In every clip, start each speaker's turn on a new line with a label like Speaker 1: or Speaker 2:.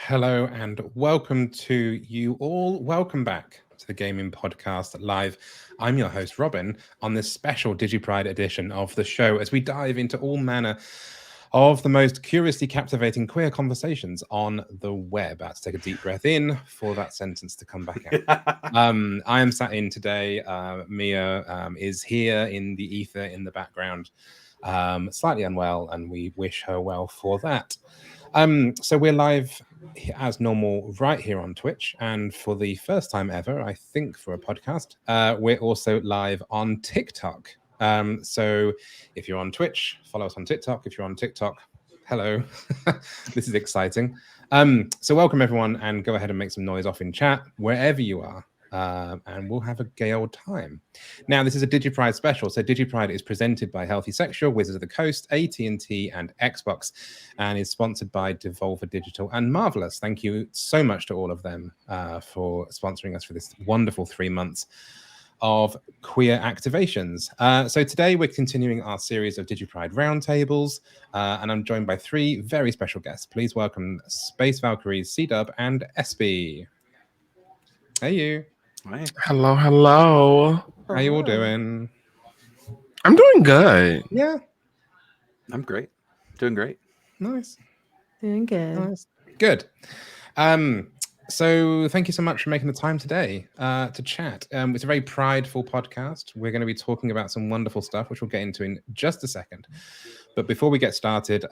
Speaker 1: Hello and welcome to you all. Welcome back to the Gayming Podcast Live. I'm your host, Robin, on this special DigiPride edition of the show as we dive into all manner of the most curiously captivating queer conversations on the web. I had to take a deep breath in for that sentence to come back out. I am sat in today. Mia is here in the ether in the background, slightly unwell, and we wish her well for that. So we're live as normal right here on Twitch, and for the first time ever, I think, for a podcast, we're also live on TikTok. So if you're on Twitch, follow us on TikTok. If you're on TikTok, hello. This is exciting. So welcome everyone, and go ahead and make some noise off in chat wherever you are. And we'll have a gay old time. Now, this is a DigiPride special. So DigiPride is presented by Healthy Sexual, Wizards of the Coast, AT&T, and Xbox, and is sponsored by Devolver Digital and Marvelous. Thank you so much to all of them for sponsoring us for this wonderful 3 months of queer activations. So today we're continuing our series of DigiPride roundtables, and I'm joined by 3 very special guests. Please welcome spacevalkyries, C-Dub, and Espe. Hey, you.
Speaker 2: Hi.
Speaker 3: Hello, hello.
Speaker 1: How you all doing?
Speaker 3: I'm doing good.
Speaker 1: Yeah.
Speaker 2: I'm great. Doing great.
Speaker 1: Nice.
Speaker 4: Doing good.
Speaker 1: Nice. Good. So thank you so much for making the time today to chat. It's a very prideful podcast. We're going to be talking about some wonderful stuff, which we'll get into in just a second. But before we get started,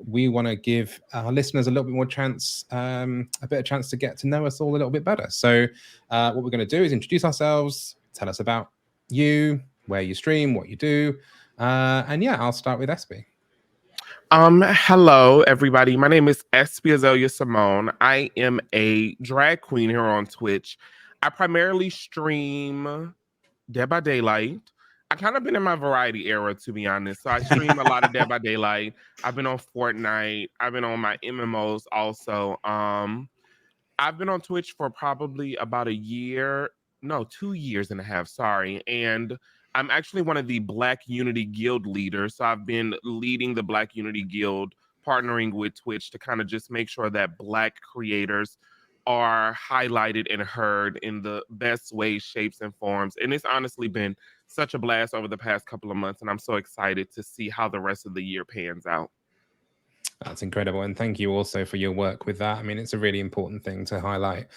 Speaker 1: we want to give our listeners a little bit more chance, a bit of chance to get to know us all a little bit better. So what we're going to do is introduce ourselves, tell us about you, where you stream, what you do. And yeah, I'll start with Espe.
Speaker 3: Hello, everybody. My name is EspeSymone. I am a drag queen here on Twitch. I primarily stream Dead by Daylight. I kind of been in my variety era, to be honest. So I stream a lot of Dead by Daylight. I've been on Fortnite. I've been on my MMOs also. I've been on Twitch for probably about 2 years and a half, sorry. And I'm actually one of the Black Unity Guild leaders. So I've been leading the Black Unity Guild, partnering with Twitch to kind of just make sure that Black creators are highlighted and heard in the best ways, shapes, and forms. And it's honestly been such a blast over the past couple of months, and I'm so excited to see how the rest of the year pans out.
Speaker 1: That's incredible, and thank you also for your work with that. I mean, it's a really important thing to highlight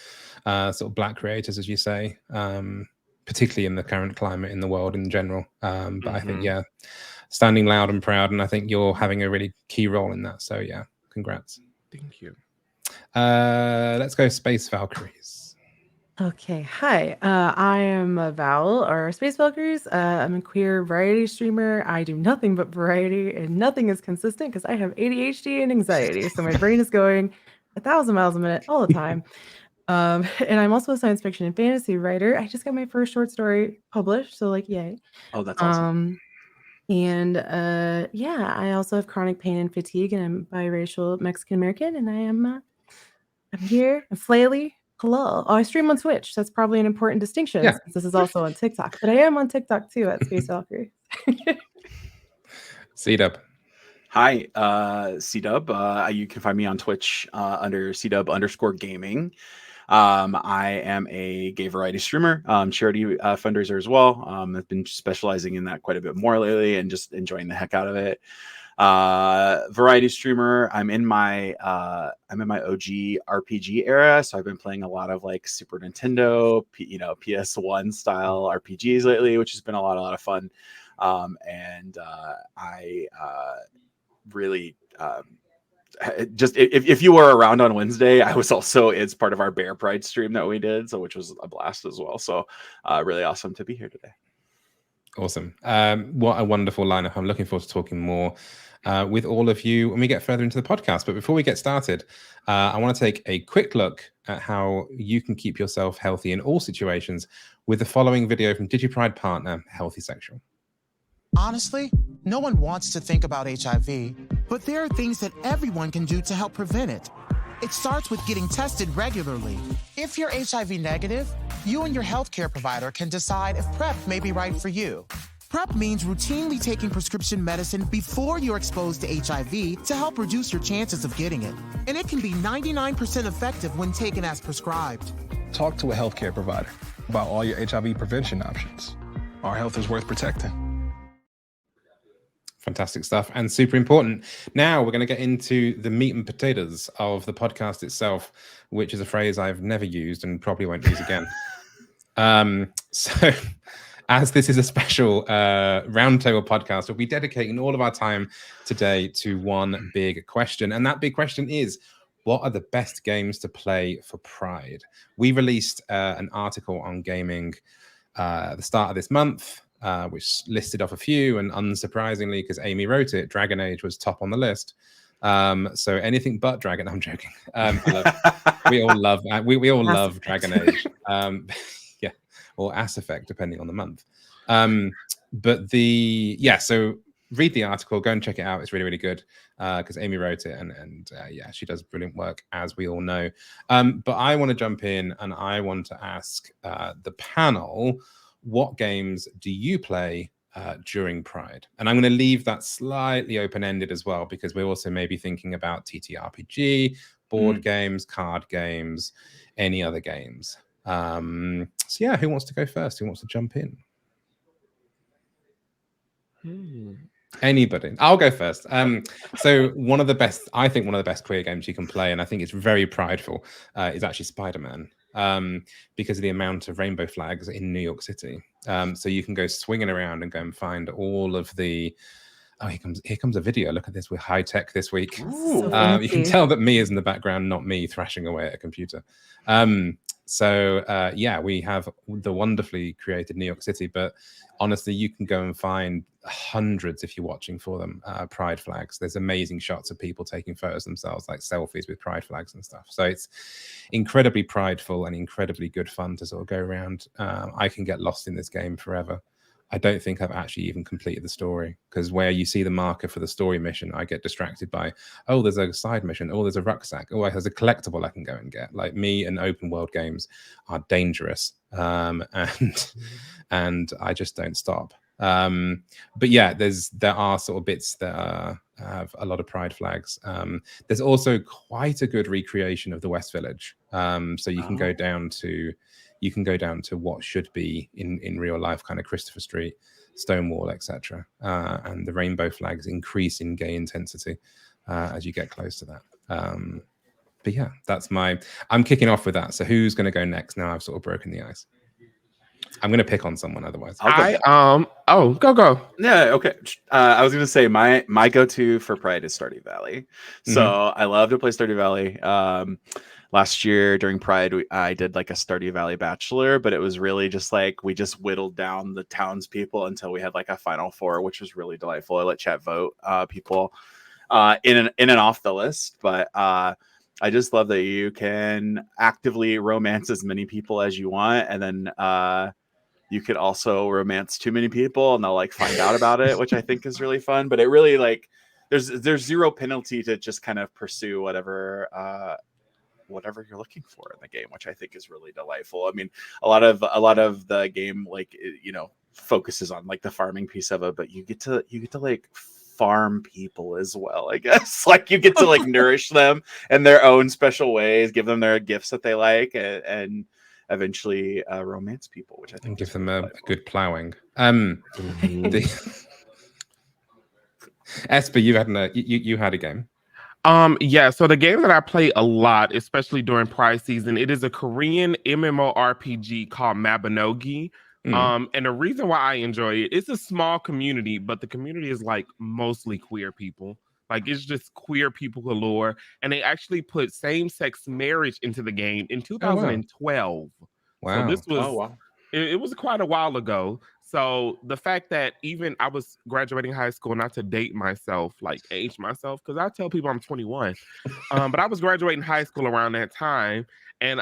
Speaker 1: sort of Black creators, as you say, particularly in the current climate in the world in general. But I think, yeah, standing loud and proud, and I think you're having a really key role in that. So yeah, congrats.
Speaker 3: Thank you.
Speaker 1: Let's go Space Valkyries.
Speaker 4: Okay, hi. I am Val, or Space Valkyries. I'm a queer variety streamer. I do nothing but variety, and nothing is consistent because I have ADHD and anxiety. So my brain is going 1,000 miles a minute all the time. And I'm also a science fiction and fantasy writer. I just got my first short story published, so like, yay.
Speaker 2: Oh, that's awesome.
Speaker 4: And yeah, I also have chronic pain and fatigue, and I'm biracial Mexican American, and I'm here. I'm flaily. Hello. Oh, I stream on Twitch. That's probably an important distinction.
Speaker 1: Yeah.
Speaker 4: This is also on TikTok, but I am on TikTok too at Space Valkyrie.
Speaker 1: C-Dub.
Speaker 2: Hi, C-Dub. You can find me on Twitch under C-Dub_gaming. I am a gay variety streamer, charity fundraiser as well. I've been specializing in that quite a bit more lately and just enjoying the heck out of it. Variety streamer. I'm in my OG RPG era, so I've been playing a lot of like Super Nintendo, PS1 style RPGs lately, which has been a lot of fun. And I really just if you were around on Wednesday, I was also it's part of our Bear Pride stream that we did, so which was a blast as well. So really awesome to be here today.
Speaker 1: Awesome. What a wonderful lineup. I'm looking forward to talking more with all of you when we get further into the podcast. But before we get started, I want to take a quick look at how you can keep yourself healthy in all situations with the following video from DigiPride partner, Healthy Sexual.
Speaker 5: Honestly, no one wants to think about HIV, but there are things that everyone can do to help prevent it. It starts with getting tested regularly. If you're HIV negative, you and your healthcare provider can decide if PrEP may be right for you. PrEP means routinely taking prescription medicine before you're exposed to HIV to help reduce your chances of getting it. And it can be 99% effective when taken as prescribed.
Speaker 6: Talk to a healthcare provider about all your HIV prevention options. Our health is worth protecting.
Speaker 1: Fantastic stuff and super important. Now we're going to get into the meat and potatoes of the podcast itself, which is a phrase I've never used and probably won't use again. So as this is a special roundtable podcast, we'll be dedicating all of our time today to one big question. And that big question is, what are the best games to play for Pride? We released an article on gaming at the start of this month, which listed off a few, and unsurprisingly, because Amy wrote it, Dragon Age was top on the list. So anything but Dragon, I'm joking. We all love Dragon Age. Yeah, or Ass Effect, depending on the month. So read the article, go and check it out. It's really, really good because Amy wrote it, and she does brilliant work, as we all know. But I want to jump in and I want to ask the panel, what games do you play during Pride? And I'm going to leave that slightly open-ended as well, because we're also maybe thinking about TTRPG, board games, card games, any other games. Who wants to go first? Who wants to jump in? Anybody? I'll go first. So one of the best queer games you can play, and I think it's very prideful, is actually Spider-Man, because of the amount of rainbow flags in New York City. So you can go swinging around and go and find all of the. Oh, here comes a video. Look at this. We're high tech this week. You can tell that me is in the background, not me thrashing away at a computer. We have the wonderfully created New York City, but honestly, you can go and find hundreds, if you're watching for them, pride flags. There's amazing shots of people taking photos themselves, like selfies with pride flags and stuff. So it's incredibly prideful and incredibly good fun to sort of go around. I can get lost in this game forever. I don't think I've actually even completed the story, because where you see the marker for the story mission, I get distracted by, oh, there's a side mission, oh, there's a rucksack, oh, there's a collectible I can go and get. Like, me and open world games are dangerous, and I just don't stop. But yeah, there are sort of bits that have a lot of pride flags. There's also quite a good recreation of the West Village, so you can go down to what should be in real life, kind of Christopher Street, Stonewall, etc. And the rainbow flags increase in gay intensity as you get close to that. But yeah, I'm kicking off with that. So who's going to go next? Now I've sort of broken the ice. I'm going to pick on someone otherwise.
Speaker 3: Go.
Speaker 2: Yeah, okay. I was going to say my go-to for Pride is Stardew Valley. So I love to play Stardew Valley. Last year during Pride, I did like a Stardew Valley Bachelor, but it was really just like we just whittled down the townspeople until we had like a final four, which was really delightful. I let chat vote people in and off the list, but I just love that you can actively romance as many people as you want, and then you could also romance too many people, and they'll like find out about it, which I think is really fun. But it really like there's zero penalty to just kind of pursue whatever you're looking for in the game, which I think is really delightful. I mean, a lot of the game, like, focuses on like the farming piece of it, but you get to like farm people as well, I guess. Like, you get to like nourish them in their own special ways, give them their gifts that they like, and eventually romance people, which I think
Speaker 1: give them a good plowing. Esper, you had a game.
Speaker 3: So the game that I play a lot, especially during Pride season, it is a Korean MMORPG called Mabinogi. And the reason why I enjoy it, it's a small community, but the community is like mostly queer people. Like, it's just queer people galore, and they actually put same-sex marriage into the game in 2012.
Speaker 1: Wow.
Speaker 3: So this was it was quite a while ago. So the fact that even I was graduating high school, not to date myself, like age myself, because I tell people I'm 21, but I was graduating high school around that time, and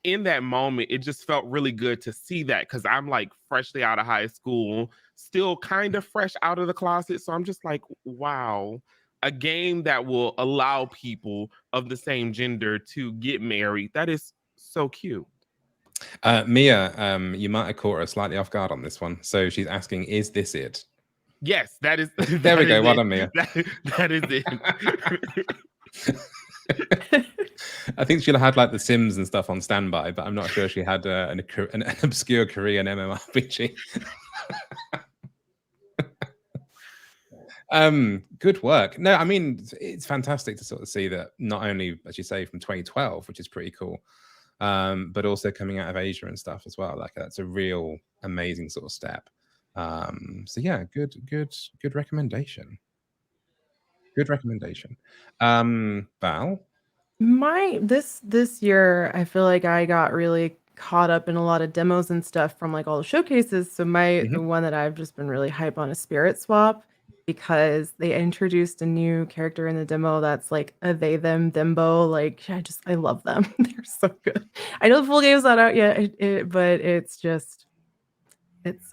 Speaker 3: in that moment, it just felt really good to see that, because I'm like freshly out of high school, still kind of fresh out of the closet. So I'm just like, wow, a game that will allow people of the same gender to get married. That is so cute.
Speaker 1: Mia, you might have caught her slightly off guard on this one. So she's asking, is this it?
Speaker 3: Yes, that is.
Speaker 1: There we go. Well done, Mia.
Speaker 3: That is it.
Speaker 1: I think she'll have had like The Sims and stuff on standby, but I'm not sure she had an obscure Korean MMORPG. Good work. No, I mean, it's fantastic to sort of see that not only, as you say, from 2012, which is pretty cool, but also coming out of Asia and stuff as well. Like that's a real amazing sort of step. So yeah, good recommendation. Good recommendation. Val?
Speaker 4: This year, I feel like I got really caught up in a lot of demos and stuff from like all the showcases. So the one that I've just been really hype on is Spirit Swap, because they introduced a new character in the demo that's like a they them thembo. Like I love them. They're so good. I know the full game's not out yet, but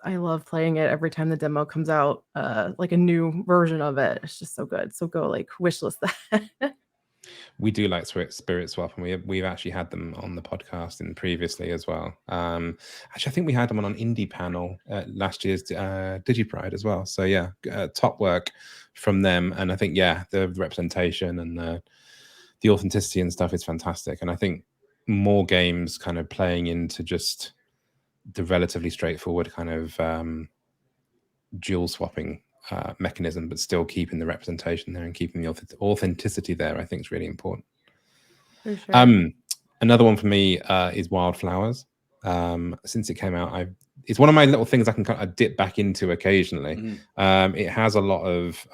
Speaker 4: I love playing it every time the demo comes out, like a new version of it. It's just so good. So go like wishlist that.
Speaker 1: We do like Spirit Swap, and we've actually had them on the podcast previously as well. Actually, I think we had them on an indie panel at last year's DigiPride as well. So yeah, top work from them. And I think the representation and the authenticity and stuff is fantastic. And I think more games kind of playing into just the relatively straightforward kind of dual swapping mechanism, but still keeping the representation there and keeping the authenticity there, I think is really important.
Speaker 4: For sure.
Speaker 1: Another one for me is Wildflowers. Since it came out, it's one of my little things I can kind of dip back into occasionally. It has a lot of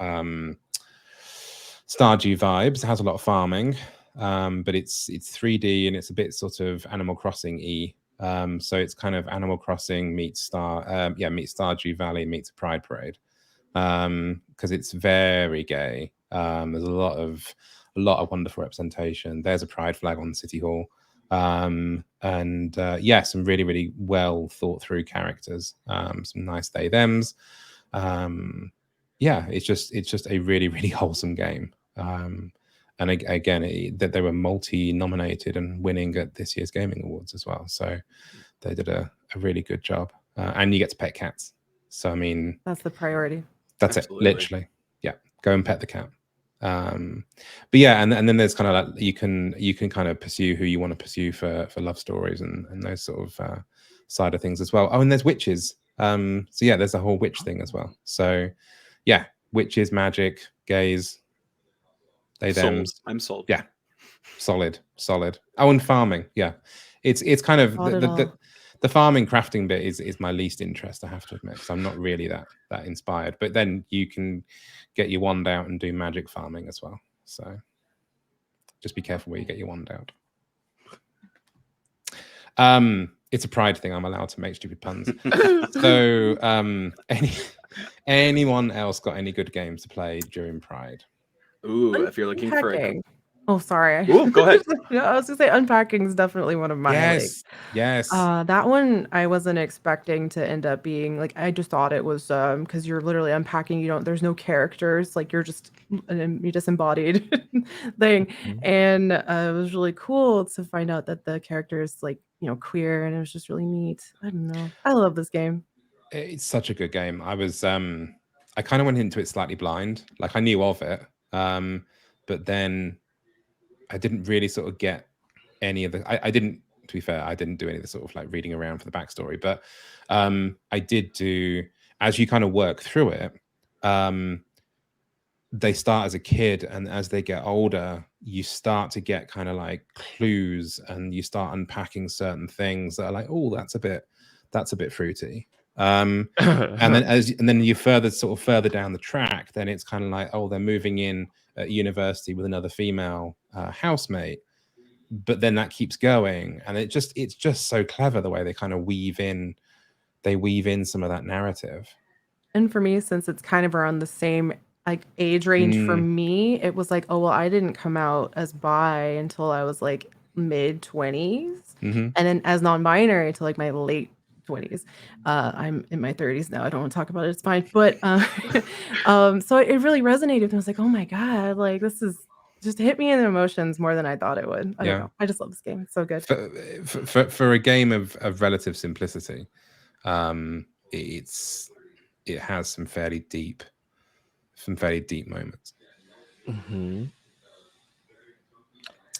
Speaker 1: Stardew vibes. It has a lot of farming, but it's 3D and it's a bit sort of Animal Crossing-y. So it's kind of Animal Crossing meets Stardew Valley meets a Pride Parade. Because it's very gay. There's a lot of wonderful representation. There's a pride flag on City Hall, and some really, really well thought through characters. Some nice they thems. It's just a really, really wholesome game. And again, that they were multi-nominated and winning at this year's Gaming Awards as well. So they did a really good job. And you get to pet cats. So I mean,
Speaker 4: that's the priority.
Speaker 1: That's
Speaker 2: Absolutely.
Speaker 1: it, literally. Yeah, go and pet the cat. But yeah, and then there's kind of like you can kind of pursue who you want to pursue for love stories and those sort of side of things as well. Oh, and there's witches. So yeah, there's a whole witch thing as well. So yeah, witches, magic, gays, they them.
Speaker 2: I'm sold.
Speaker 1: Yeah, solid. Oh, and farming. Yeah, it's kind of the farming crafting bit is my least interest, I have to admit, because I'm not really that inspired. But then you can get your wand out and do magic farming as well. So just be careful where you get your wand out. It's a pride thing. I'm allowed to make stupid puns. So anyone else got any good games to play during Pride?
Speaker 2: Ooh, if you're looking for a...
Speaker 4: Oh, sorry.
Speaker 2: Ooh, go ahead.
Speaker 4: No, I was gonna say unpacking is definitely one of my
Speaker 1: Yes.
Speaker 4: that one I wasn't expecting to end up being like, I just thought it was because you're literally unpacking. There's no characters, like you're just you disembodied thing. And it was really cool to find out that the character is like queer, and it was just really neat. I don't know. I love this game.
Speaker 1: It's such a good game. I kind of went into it slightly blind. Like I knew of it, but then I didn't really sort of get any of the. I didn't, to be fair, I didn't do any of the sort of like reading around for the backstory. But I did do, as you kind of work through it, they start as a kid, and as they get older, you start to get kind of like clues, and you start unpacking certain things that are like, oh, that's a bit fruity. And then you further down the track, then it's kind of like, oh, they're moving in at university with another female housemate, but then that keeps going, and it's just so clever the way they kind of weave in some of that narrative.
Speaker 4: And for me, since it's kind of around the same like age range for me, it was like, oh well, I didn't come out as bi until I was like mid-20s, and then as non-binary until like my late 20s. I'm in my 30s now. I don't want to talk about it. It's fine. But so it really resonated with me. I was like, oh my God, like this is just hit me in the emotions more than I thought it would. I don't
Speaker 1: Yeah.
Speaker 4: know. I just love this game. It's so good.
Speaker 1: For a game of relative simplicity, it has some fairly deep moments.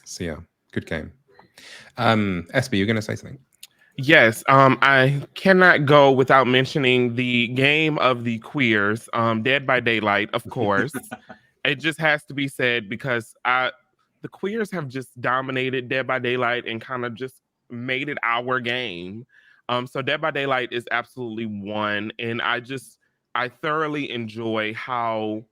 Speaker 1: So yeah, good game. Espe, you're going to say something?
Speaker 3: Yes, I cannot go without mentioning the game of the queers, Dead by Daylight, of course. It just has to be said because the queers have just dominated Dead by Daylight and kind of just made it our game. So Dead by Daylight is absolutely one, and I thoroughly enjoy how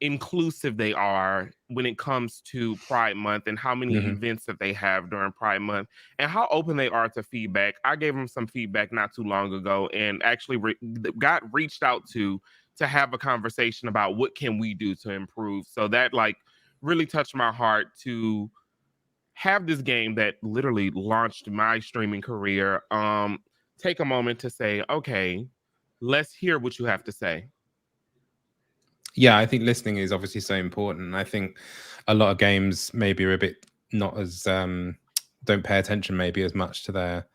Speaker 3: inclusive they are when it comes to Pride Month and how many events that they have during Pride Month and how open they are to feedback. I gave them some feedback not too long ago and actually got reached out to have a conversation about what can we do to improve. So that like really touched my heart to have this game that literally launched my streaming career. Take a moment to say, okay, let's hear what you have to say.
Speaker 1: Yeah, I think listening is obviously so important. I think a lot of games maybe are a bit not as don't pay attention maybe as much to their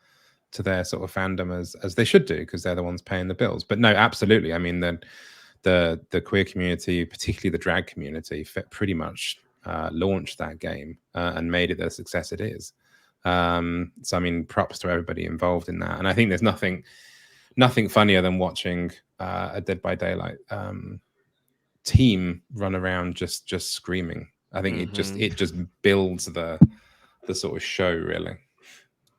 Speaker 1: sort of fandom as they should do because they're the ones paying the bills. But no, absolutely. I mean, the queer community, particularly the drag community, pretty much launched that game and made it the success it is. So I mean, props to everybody involved in that. And I think there's nothing funnier than watching a Dead by Daylight team run around just screaming. I think it just builds the sort of show, really.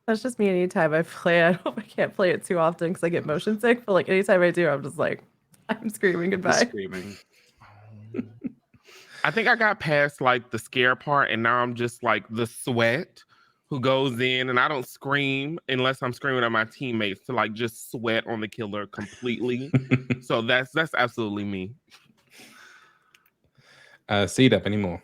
Speaker 4: That's just me anytime I play. I can't play it too often because I get motion sick, but like anytime I do, I'm just like, I'm screaming goodbye.
Speaker 2: Screaming.
Speaker 3: I think I got past like the scare part and now I'm just like the sweat who goes in, and I don't scream unless I'm screaming at my teammates to like just sweat on the killer completely. So that's absolutely me.
Speaker 1: C-Dub, any more?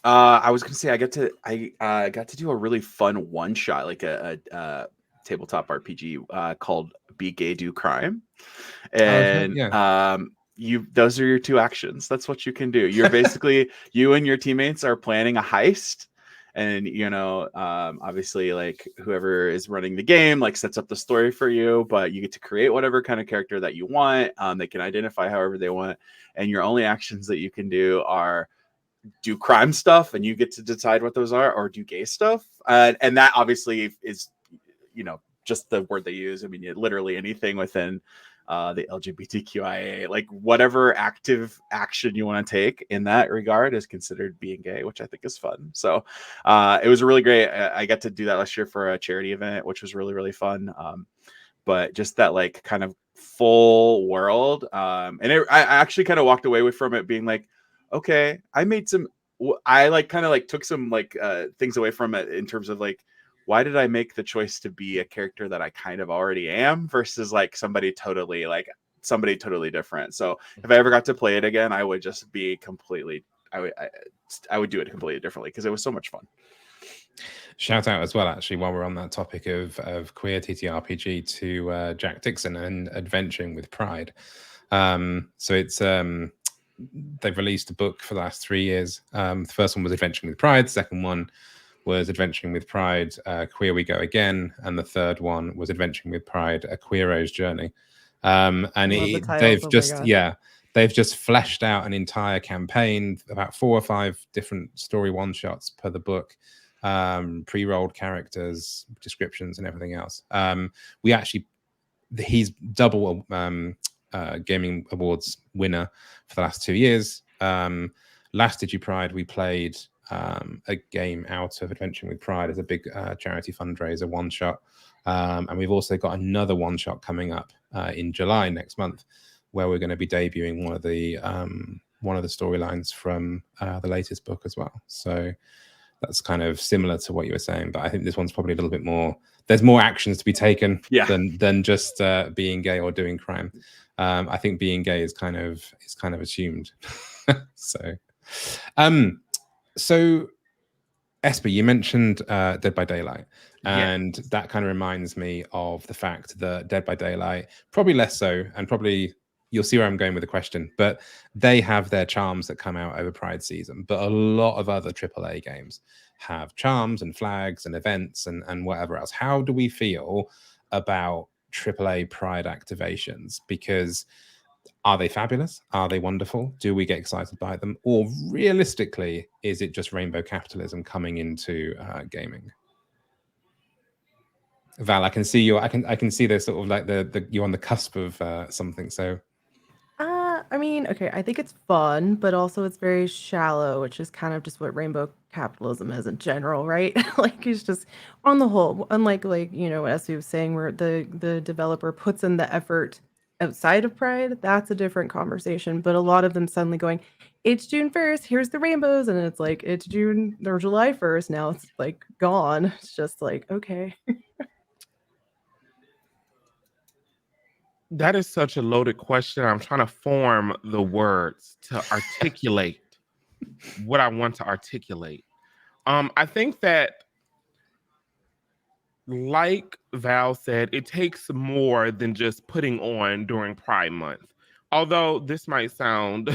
Speaker 2: I was gonna say I got to do a really fun one shot, like a tabletop RPG called Be Gay Do Crime, and those are your two actions. That's what you can do. You're basically you and your teammates are planning a heist, and obviously like whoever is running the game like sets up the story for you, but you get to create whatever kind of character that you want. They can identify however they want, and your only actions that you can do are do crime stuff, and you get to decide what those are, or do gay stuff, and that obviously is just the word they use. I mean, literally anything within the LGBTQIA, like whatever active action you want to take in that regard is considered being gay, which I think is fun. So it was really great. I got to do that last year for a charity event, which was really, really fun. But just that like kind of full world. And I actually kind of walked away from it being like, okay, I like kind of like took some like things away from it in terms of like, why did I make the choice to be a character that I kind of already am versus like somebody totally different. So if I ever got to play it again, I would just be completely, I would do it completely differently because it was so much fun.
Speaker 1: Shout out as well, actually, while we're on that topic of queer TTRPG, to Jack Dixon and Adventuring with Pride. So it's they've released a book for the last 3 years. The first one was Adventuring with Pride. The second one was Adventuring with Pride, Queer We Go Again. And the third one was Adventuring with Pride, A Queero's Journey. And they've just fleshed out an entire campaign, about 4 or 5 different story one-shots per the book, pre-rolled characters, descriptions, and everything else. He's double Gaming Awards winner for the last 2 years. Last DigiPride, we played a game out of Adventuring with Pride as a big charity fundraiser one shot, and we've also got another one shot coming up in July next month, where we're going to be debuting one of the storylines from the latest book as well. So that's kind of similar to what you were saying, but I think this one's probably a little bit more. There's more actions to be taken than just being gay or doing crime. I think being gay is kind of assumed. So Espe, you mentioned Dead by Daylight, and that kind of reminds me of the fact that Dead by Daylight, probably less so, and probably you'll see where I'm going with the question, but they have their charms that come out over Pride season. But a lot of other AAA games have charms and flags and events and whatever else. How do we feel about AAA Pride activations? Because are they fabulous? Are they wonderful? Do we get excited by them? Or realistically, is it just rainbow capitalism coming into gaming? Val, I can see you. I can see there's sort of like the you're on the cusp of something. So
Speaker 4: I mean, okay, I think it's fun, but also it's very shallow, which is kind of just what rainbow capitalism is in general, right? Like it's just on the whole, unlike like, as we were saying, where the developer puts in the effort outside of Pride, that's a different conversation. But a lot of them suddenly going, it's June 1st, here's the rainbows, and it's like it's June or July 1st. Now it's like gone. It's just like, okay.
Speaker 3: That is such a loaded question. I'm trying to form the words to articulate what I want to articulate. I think that, like Val said, it takes more than just putting on during Pride Month. Although this might sound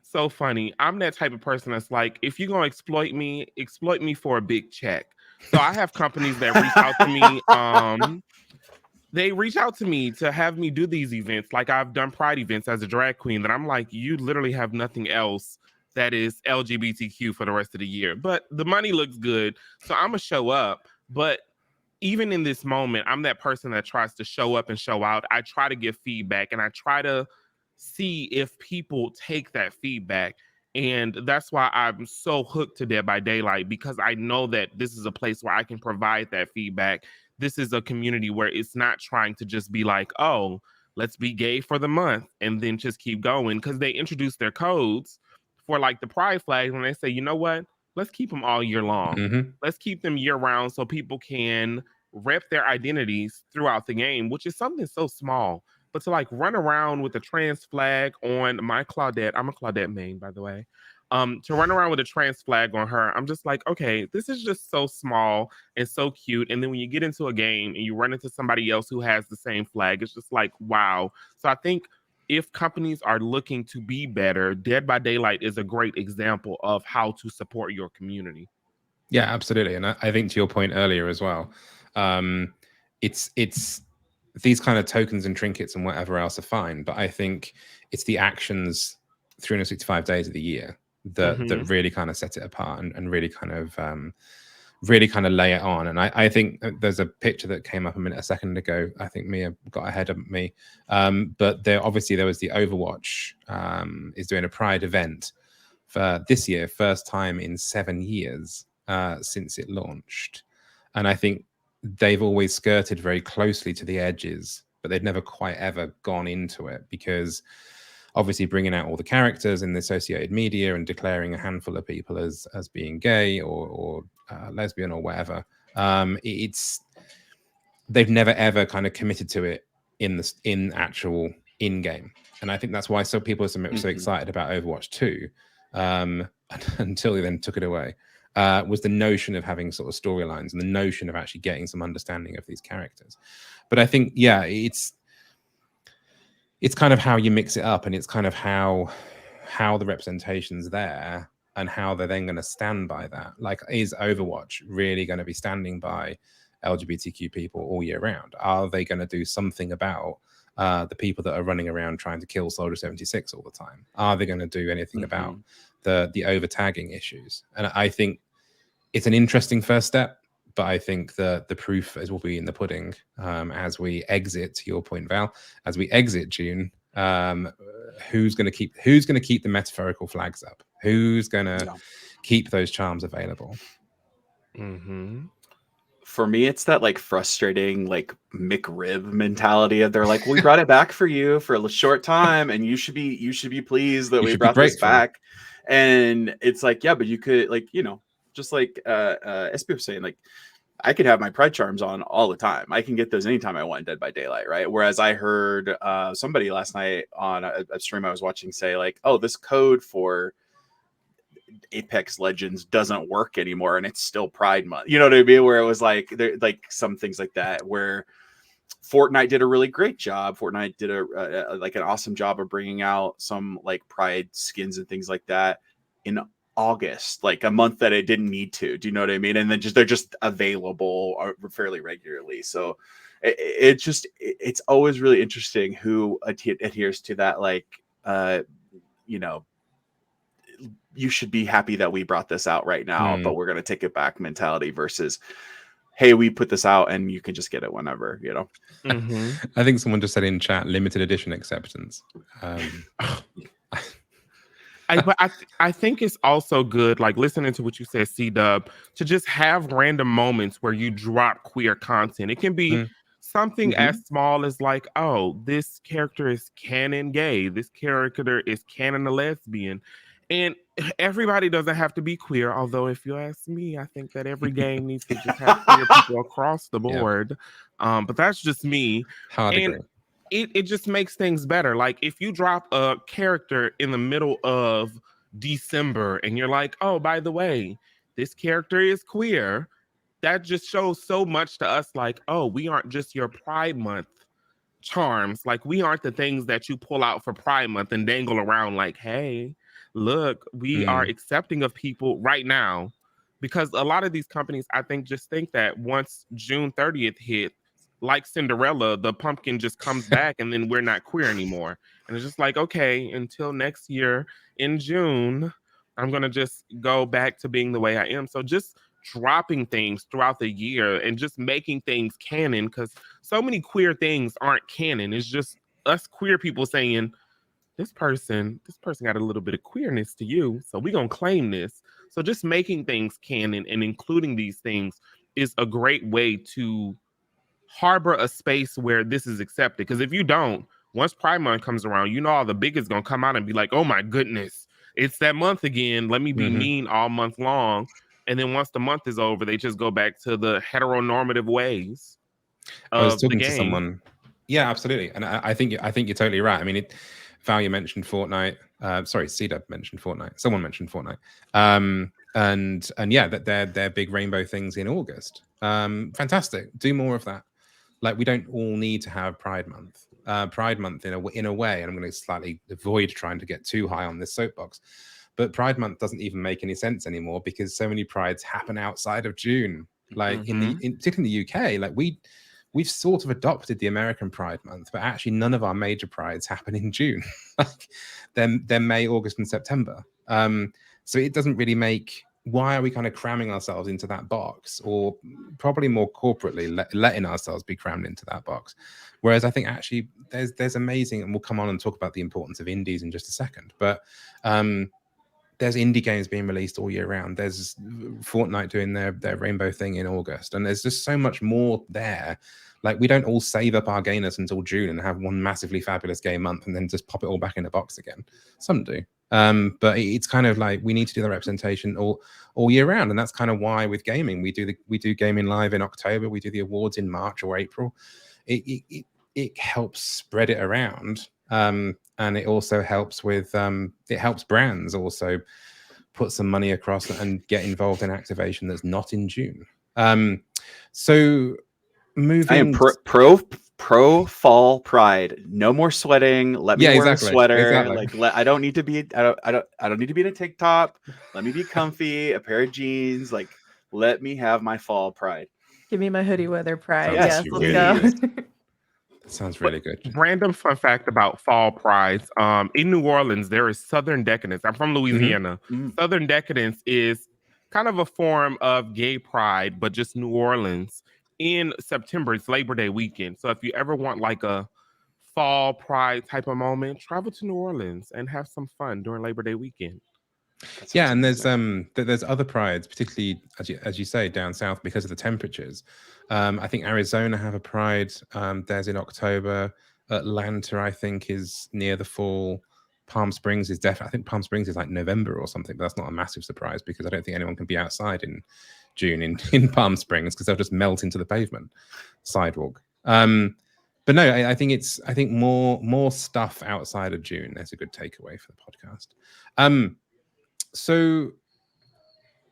Speaker 3: so funny, I'm that type of person that's like, if you're going to exploit me for a big check. So I have companies that reach out to me. They reach out to me to have me do these events. Like I've done Pride events as a drag queen that I'm like, you literally have nothing else that is LGBTQ for the rest of the year. But the money looks good, so I'm going to show up. But even in this moment, I'm that person that tries to show up and show out. I try to give feedback, and I try to see if people take that feedback. And that's why I'm so hooked to Dead by Daylight, because I know that this is a place where I can provide that feedback. This is a community where it's not trying to just be like, oh, let's be gay for the month and then just keep going. Because they introduce their codes for like the Pride flags, and they say, you know what? Let's keep them all year long.
Speaker 1: Mm-hmm.
Speaker 3: Let's keep them year round so people can rep their identities throughout the game, which is something so small. But to like run around with a trans flag on my Claudette, I'm a Claudette main, by the way. To run around with a trans flag on her, I'm just like, okay, this is just so small and so cute. And then when you get into a game and you run into somebody else who has the same flag, it's just like, wow. So I think if companies are looking to be better, Dead by Daylight is a great example of how to support your community.
Speaker 1: Yeah, absolutely. And I think to your point earlier as well, it's these kind of tokens and trinkets and whatever else are fine. But I think it's the actions 365 days of the year that really kind of set it apart and really kind of lay it on. And I think there's a picture that came up a second ago. I think Mia got ahead of me. But there was the Overwatch is doing a Pride event for this year, first time in 7 years since it launched. And I think they've always skirted very closely to the edges, but they've never quite ever gone into it, because obviously bringing out all the characters in the associated media and declaring a handful of people as being gay or lesbian or whatever, they've never ever kind of committed to it in actual in-game. And I think that's why people are so excited about Overwatch 2 until they then took it away. Was the notion of having sort of storylines and the notion of actually getting some understanding of these characters. But I think, yeah, it's kind of how you mix it up, and it's kind of how the representation's there and how they're then going to stand by that. Like, is Overwatch really going to be standing by LGBTQ people all year round? Are they going to do something about the people that are running around trying to kill Soldier 76 all the time? Are they going to do anything about the over tagging issues? And I think it's an interesting first step, but I think the proof will be in the pudding as we exit, to your point, Val, as we exit June. Who's going to keep the metaphorical flags up? Who's going to keep those charms available?
Speaker 2: For me, it's that like frustrating like McRib mentality of they're like, we brought it back for you for a short time, and you should be pleased that we brought this back. And it's like, yeah, but you could, like, just like Espe was saying, like, I could have my Pride charms on all the time. I can get those anytime I want in Dead by Daylight, right? Whereas I heard somebody last night on a stream I was watching say, like, oh, this code for Apex Legends doesn't work anymore, and it's still Pride Month. You know what I mean? Where it was like, like some things like that, where Fortnite did a really great job. Fortnite did a like an awesome job of bringing out some like Pride skins and things like that in August, like a month that it didn't need to. Do you know what I mean? And then they're just available fairly regularly. So it's always really interesting who adheres to that. Like, you know, you should be happy that we brought this out right now, but we're going to take it back mentality versus, hey, we put this out and you can just get it whenever, you know?
Speaker 1: I think someone just said in chat, limited edition acceptance.
Speaker 3: I think it's also good, like listening to what you said, C-Dub, to just have random moments where you drop queer content. It can be something as small as like, oh, this character is canon gay. This character is canon a lesbian. And everybody doesn't have to be queer. Although if you ask me, I think that every game needs to just have queer people across the board. But that's just me.
Speaker 1: Hard
Speaker 3: and
Speaker 1: agree.
Speaker 3: it just makes things better. Like if you drop a character in the middle of December and you're like, oh, by the way, this character is queer, that just shows so much to us. Like, oh, we aren't just your Pride Month charms. Like we aren't the things that you pull out for Pride Month and dangle around like, hey, look, we are accepting of people right now. Because a lot of these companies, I think, just think that once June 30th hit, like Cinderella, the pumpkin just comes back and then we're not queer anymore. And it's just like, okay, until next year in June, I'm going to just go back to being the way I am. So just dropping things throughout the year and just making things canon, because so many queer things aren't canon. It's just us queer people saying, this person got a little bit of queerness to you, so we're going to claim this. So just making things canon and including these things is a great way to harbor a space where this is accepted. Because if you don't, once Pride Month comes around, you know all the bigots going to come out and be like, oh my goodness, it's that month again. Let me be mean all month long. And then once the month is over, they just go back to the heteronormative ways
Speaker 1: I was
Speaker 3: of the
Speaker 1: talking to
Speaker 3: game.
Speaker 1: someone. Yeah, absolutely. And I think you're totally right. I mean, Val, you mentioned Fortnite. Sorry, C-Dub mentioned Fortnite. Someone mentioned Fortnite. And yeah, that they're big rainbow things in August. Fantastic. Do more of that. Like we don't all need to have Pride Month. Pride Month in a way, and I'm going to slightly avoid trying to get too high on this soapbox, but Pride Month doesn't even make any sense anymore because so many prides happen outside of June. Like particularly in the UK, like we've sort of adopted the American Pride Month, but actually none of our major prides happen in June. Like they're May, August, and September. So it doesn't really make. Why are we kind of cramming ourselves into that box, or probably more corporately letting ourselves be crammed into that box? Whereas I think actually there's amazing, and we'll come on and talk about the importance of indies in just a second. But there's indie games being released all year round. There's Fortnite doing their rainbow thing in August, and there's just so much more there. Like we don't all save up our gayness until June and have one massively fabulous game month and then just pop it all back in the box again. Some do. But it's kind of like we need to do the representation all year round, and that's kind of why with gaming we do gaming live in October, we do the awards in March or April. It helps spread it around, and it also helps with it helps brands also put some money across and get involved in activation that's not in June. So moving,
Speaker 2: I am pro fall pride. No more sweating. Let me wear a sweater.
Speaker 1: Exactly.
Speaker 2: Like I don't need to be. I don't need to be in a tank top. Let me be comfy. A pair of jeans. Like let me have my fall pride.
Speaker 4: Give me my hoodie weather pride.
Speaker 2: Yes,
Speaker 4: Yes, let's go.
Speaker 1: That sounds really good.
Speaker 3: Random fun fact about fall prides. In New Orleans, there is Southern Decadence. I'm from Louisiana. Southern Decadence is kind of a form of gay pride, but just New Orleans. In September, it's Labor Day weekend. So if you ever want like a fall pride type of moment, travel to New Orleans and have some fun during Labor Day weekend.
Speaker 1: Yeah, and there's other prides, particularly as you say down south because of the temperatures. I think Arizona have a pride. There's in October. Atlanta, I think, is near the fall. Palm Springs is definitely. I think Palm Springs is like November or something, but that's not a massive surprise because I don't think anyone can be outside in June in Palm Springs because they'll just melt into the pavement sidewalk. But no, I think more stuff outside of June. That's a good takeaway for the podcast. So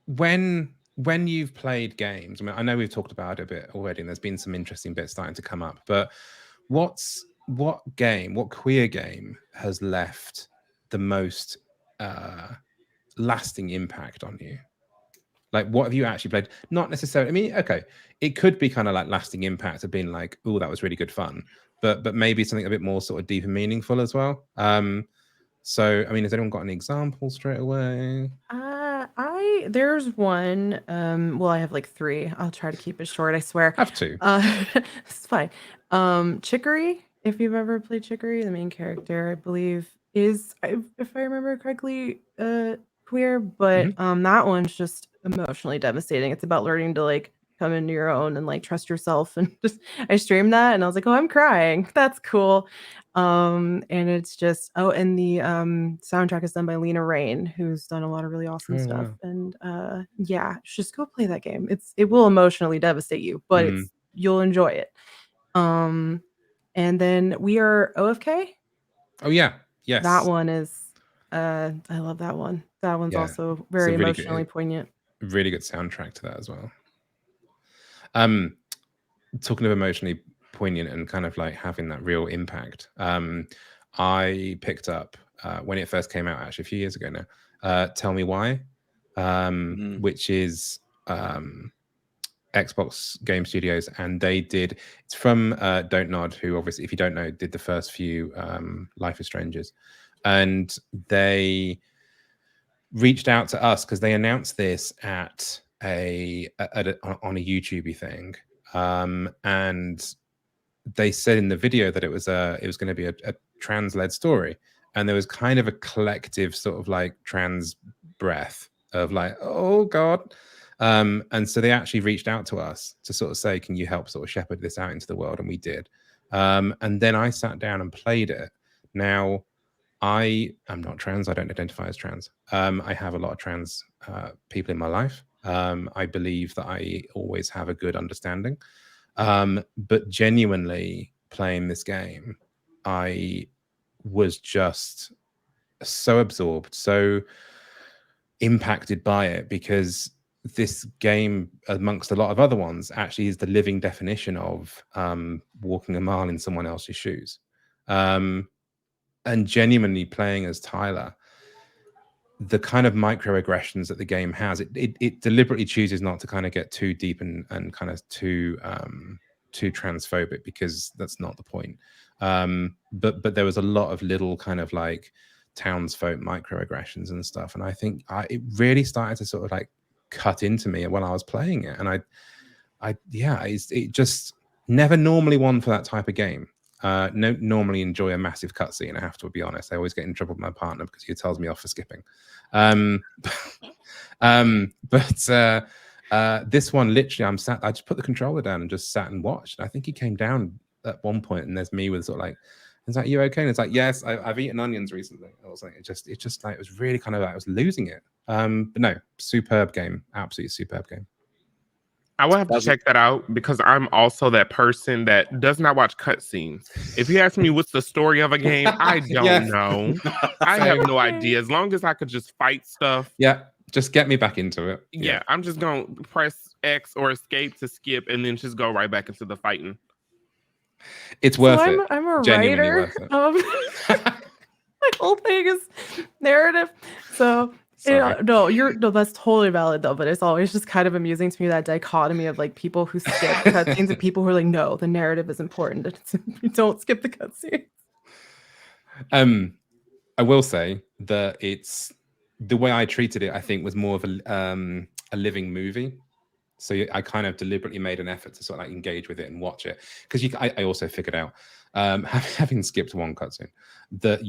Speaker 1: when when you've played games, I mean, I know we've talked about it a bit already, and there's been some interesting bits starting to come up, but what queer game has left the most lasting impact on you? Like, what have you actually played? Not necessarily, I mean, okay, it could be kind of like lasting impact of being like, oh, that was really good fun, but maybe something a bit more sort of deep and meaningful as well. So, I mean, has anyone got an example straight away?
Speaker 4: There's one. Well, I have like 3. I'll try to keep it short, I swear.
Speaker 1: I have 2.
Speaker 4: It's fine. Chicory, if you've ever played Chicory, the main character, I believe, is, if I remember correctly, queer, but that one's just emotionally devastating. It's about learning to like come into your own and like trust yourself, and just I streamed that and I was like, oh, I'm crying. That's cool. And it's just and the soundtrack is done by Lena Raine, who's done a lot of really awesome stuff.
Speaker 1: Wow.
Speaker 4: And yeah, just go play that game. It will emotionally devastate you, but you'll enjoy it. And then We Are OFK.
Speaker 1: Oh yeah, yes.
Speaker 4: That one is I love that one. That one's also very
Speaker 1: really
Speaker 4: emotionally poignant.
Speaker 1: Really good soundtrack to that as well. Talking of emotionally poignant and kind of like having that real impact, I picked up when it first came out, actually a few years ago now, Tell Me Why, which is Xbox Game Studios, and it's from Don't Nod, who obviously, if you don't know, did the first few Life is Strangers, and they reached out to us because they announced this on a YouTubey thing, and they said in the video that it was going to be a trans-led story, and there was kind of a collective sort of like trans breath of like, oh god. And so they actually reached out to us to sort of say, can you help sort of shepherd this out into the world? And we did. And then I sat down and played it. Now, I am not trans. I don't identify as trans. I have a lot of trans people in my life. I believe that I always have a good understanding. But genuinely playing this game, I was just so absorbed, so impacted by it, because this game, amongst a lot of other ones, actually is the living definition of walking a mile in someone else's shoes. And genuinely playing as Tyler, the kind of microaggressions that the game has, it deliberately chooses not to kind of get too deep and kind of too transphobic, because that's not the point. But there was a lot of little kind of like townsfolk microaggressions and stuff, and I think it really started to sort of like cut into me when I was playing it. And it just never normally one for that type of game. Normally enjoy a massive cutscene, I have to be honest. I always get in trouble with my partner because he tells me off for skipping. But this one, literally, I just put the controller down and just sat and watched. I think he came down at one point, and there's me with sort of like, it's like, you okay? And it's like, yes, I've eaten onions recently. I was like, it just like, it was really kind of like I was losing it. But no, superb game, absolutely superb game.
Speaker 3: I will have to check that out, because I'm also that person that does not watch cutscenes. If you ask me what's the story of a game, I don't know. I have no idea. As long as I could just fight stuff.
Speaker 1: Yeah, just get me back into it.
Speaker 3: Yeah, I'm just going to press X or escape to skip, and then just go right back into the fighting.
Speaker 1: It's worth it.
Speaker 4: I'm a writer. My whole thing is narrative. So that's totally valid though. But it's always just kind of amusing to me, that dichotomy of like people who skip cutscenes and people who are like, no, the narrative is important. Don't skip the cutscenes.
Speaker 1: I will say that it's the way I treated it, I think, was more of a living movie. So I kind of deliberately made an effort to sort of like engage with it and watch it, because I also figured out, having skipped one cutscene, that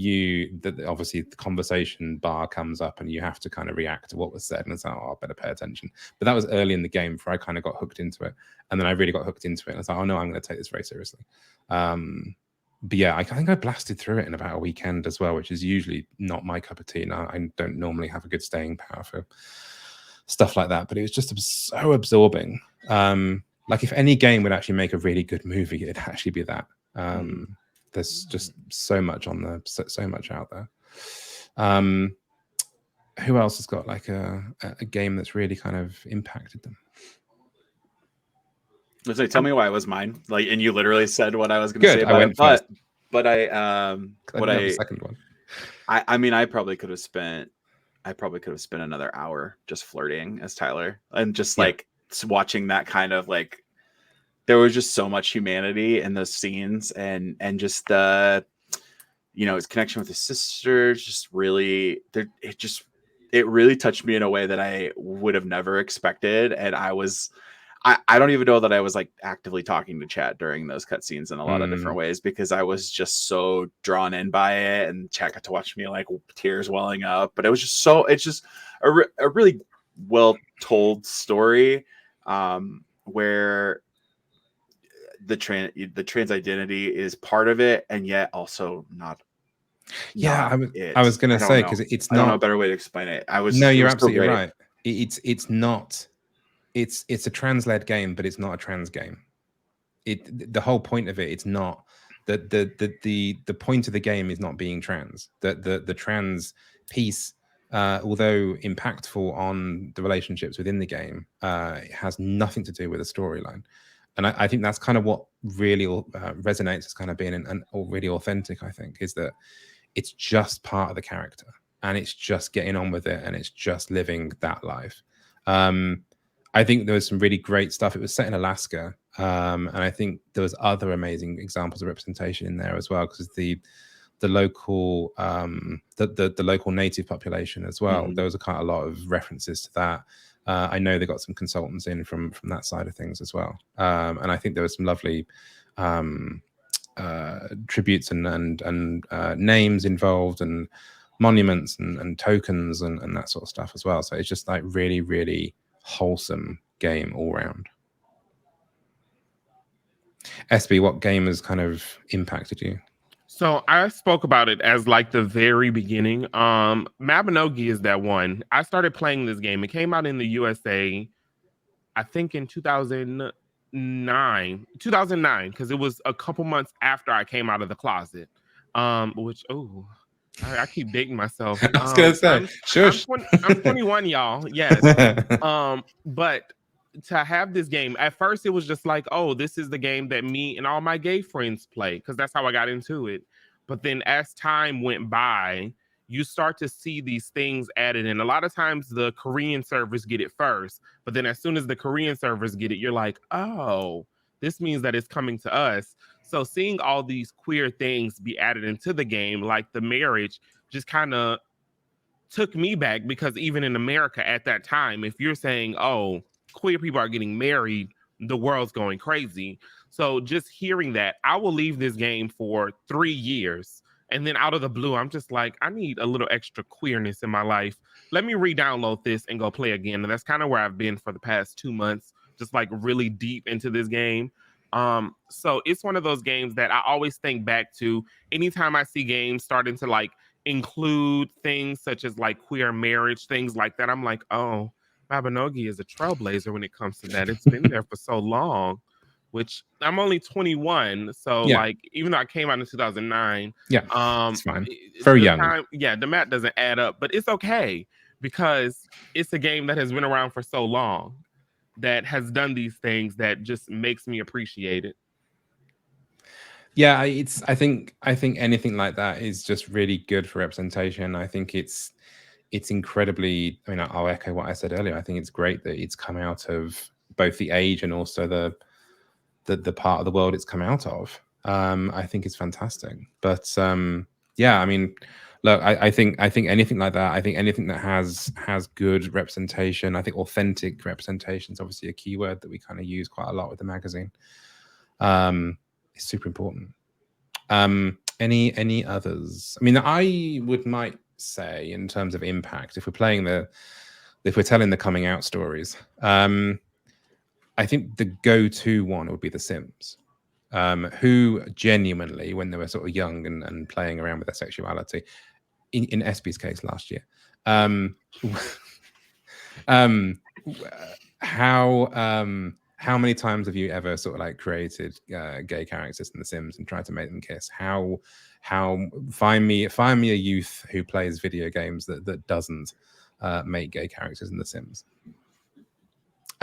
Speaker 1: obviously the conversation bar comes up and you have to kind of react to what was said, and it's like, oh, I better pay attention. But that was early in the game before I kind of got hooked into it, and then I really got hooked into it, and I was like, oh no, I'm going to take this very seriously. But yeah, I think I blasted through it in about a weekend as well, which is usually not my cup of tea. Now, I don't normally have a good staying power for stuff like that, but it was just so absorbing. Like, if any game would actually make a really good movie, it'd actually be that. There's just so much out there. who else has got like a game that's really kind of impacted them?
Speaker 2: Let's say, tell me why it was mine. Like, and you literally said what I was going to
Speaker 1: Good,
Speaker 2: say
Speaker 1: I
Speaker 2: about
Speaker 1: went
Speaker 2: it.
Speaker 1: first.
Speaker 2: But I
Speaker 1: I
Speaker 2: what
Speaker 1: didn't have
Speaker 2: I
Speaker 1: the second one.
Speaker 2: I mean, I probably could have spent another hour just flirting as Tyler and just
Speaker 1: Yeah.
Speaker 2: like watching that kind of like, there was just so much humanity in those scenes and just the, you know, his connection with his sister just really there. It really touched me in a way that I would have never expected. And I don't even know that I was like actively talking to chat during those cutscenes in a lot of different ways because I was just so drawn in by it, and chat got to watch me like tears welling up. But it was just it's just a really well told story where the trans identity is part of it, and yet also not.
Speaker 1: Yeah,
Speaker 2: It.
Speaker 1: I was going to
Speaker 2: don't
Speaker 1: say
Speaker 2: know.
Speaker 1: because it's
Speaker 2: I don't know a
Speaker 1: not.
Speaker 2: better way to explain it.
Speaker 1: No, you're
Speaker 2: it was so
Speaker 1: absolutely
Speaker 2: great.
Speaker 1: right. It's not. It's a trans-led game, but it's not a trans game. The whole point of it's not the point of the game is not being trans. The trans piece, although impactful on the relationships within the game, it has nothing to do with the storyline. And I think that's kind of what really resonates as kind of being really authentic. I think is that it's just part of the character, and it's just getting on with it, and it's just living that life. I think there was some really great stuff. It was set in Alaska, and I think there was other amazing examples of representation in there as well, because the local the local native population as well.
Speaker 2: Mm-hmm.
Speaker 1: There was a lot of references to that. I know they got some consultants in from that side of things as well, and I think there was some lovely tributes and names involved, and monuments and tokens and that sort of stuff as well. So it's just like really, really wholesome game all round. SB, what game has kind of impacted you?
Speaker 3: So I spoke about it as like the very beginning. Mabinogi is that one. I started playing this game. It came out in the USA, I think in 2009, because it was a couple months after I came out of the closet. Which I keep dating myself.
Speaker 1: I was gonna say, shush.
Speaker 3: I'm 21, y'all. Yes. But to have this game, at first it was just like, oh, this is the game that me and all my gay friends play, because that's how I got into it. But then as time went by, you start to see these things added in. A lot of times the Korean servers get it first, but then as soon as the Korean servers get it, you're like, oh, this means that it's coming to us. So seeing all these queer things be added into the game, like the marriage, just kind of took me back, because even in America at that time, if you're saying, oh, queer people are getting married, the world's going crazy. So just hearing that, I will leave this game for 3 years. And then out of the blue, I'm just like, I need a little extra queerness in my life. Let me re-download this and go play again. And that's kind of where I've been for the past 2 months, just like really deep into this game. So it's one of those games that I always think back to anytime I see games starting to like include things such as like queer marriage, things like that. I'm like, oh, Mabinogi is a trailblazer when it comes to that. It's been there for so long, which I'm only 21. So like, even though I came out in 2009,
Speaker 1: it's fine. Very young.
Speaker 3: The math doesn't add up, but it's okay, because it's a game that has been around for so long, that has done these things, that just makes me appreciate it.
Speaker 1: Yeah, I think anything like that is just really good for representation. I think it's incredibly, I mean, I'll echo what I said earlier. I think it's great that it's come out of both the age and also the part of the world it's come out of. I think it's fantastic. But yeah, I mean, look, I think anything like that, I think anything that has good representation, I think authentic representation is obviously a keyword that we kind of use quite a lot with the magazine. It's super important. Any others? I mean, I might say in terms of impact, if we're telling the coming out stories, I think the go-to one would be The Sims, who genuinely, when they were sort of young and playing around with their sexuality, in SB's case last year, how many times have you ever sort of like created gay characters in The Sims and tried to make them kiss? How find me a youth who plays video games that doesn't make gay characters in The Sims.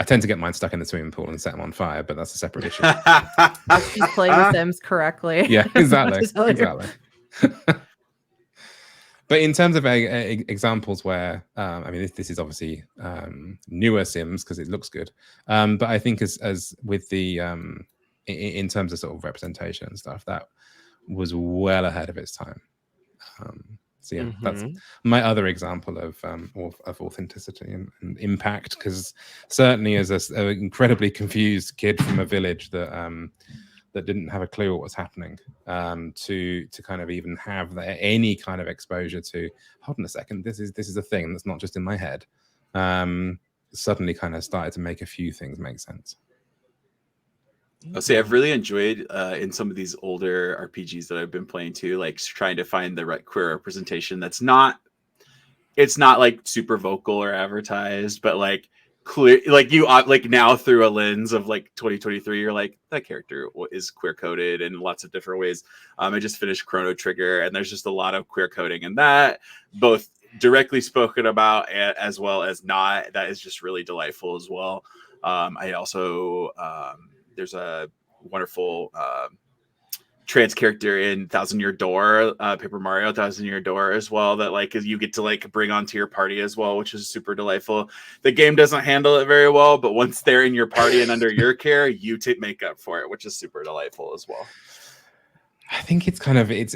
Speaker 1: I tend to get mine stuck in the swimming pool and set them on fire, but that's a separate issue.
Speaker 4: That's just playing The Sims correctly.
Speaker 1: Yeah, exactly.
Speaker 4: Just tell you.
Speaker 1: Exactly. But in terms of examples where, I mean, this is obviously newer Sims because it looks good. But I think as with the, in terms of sort of representation and stuff, that was well ahead of its time. So yeah, that's my other example of authenticity and impact. Because certainly as an incredibly confused kid from a village that didn't have a clue what was happening, to kind of even have any kind of exposure to, hold on a second, this is a thing that's not just in my head. Suddenly kind of started to make a few things make sense.
Speaker 2: I'll say I've really enjoyed in some of these older RPGs that I've been playing too, like trying to find the right queer representation that's not, it's not like super vocal or advertised, but like clear, like you like now through a lens of like 2023, you're like, that character is queer coded in lots of different ways. I just finished Chrono Trigger, and there's just a lot of queer coding in that, both directly spoken about as well as not. That is just really delightful as well. I also there's a wonderful trans character in Thousand Year Door, Paper Mario Thousand Year Door as well, that like you get to like bring onto your party as well, which is super delightful. The game doesn't handle it very well, but once they're in your party and under your care, you make up for it, which is super delightful as well.
Speaker 1: I think it's kind of it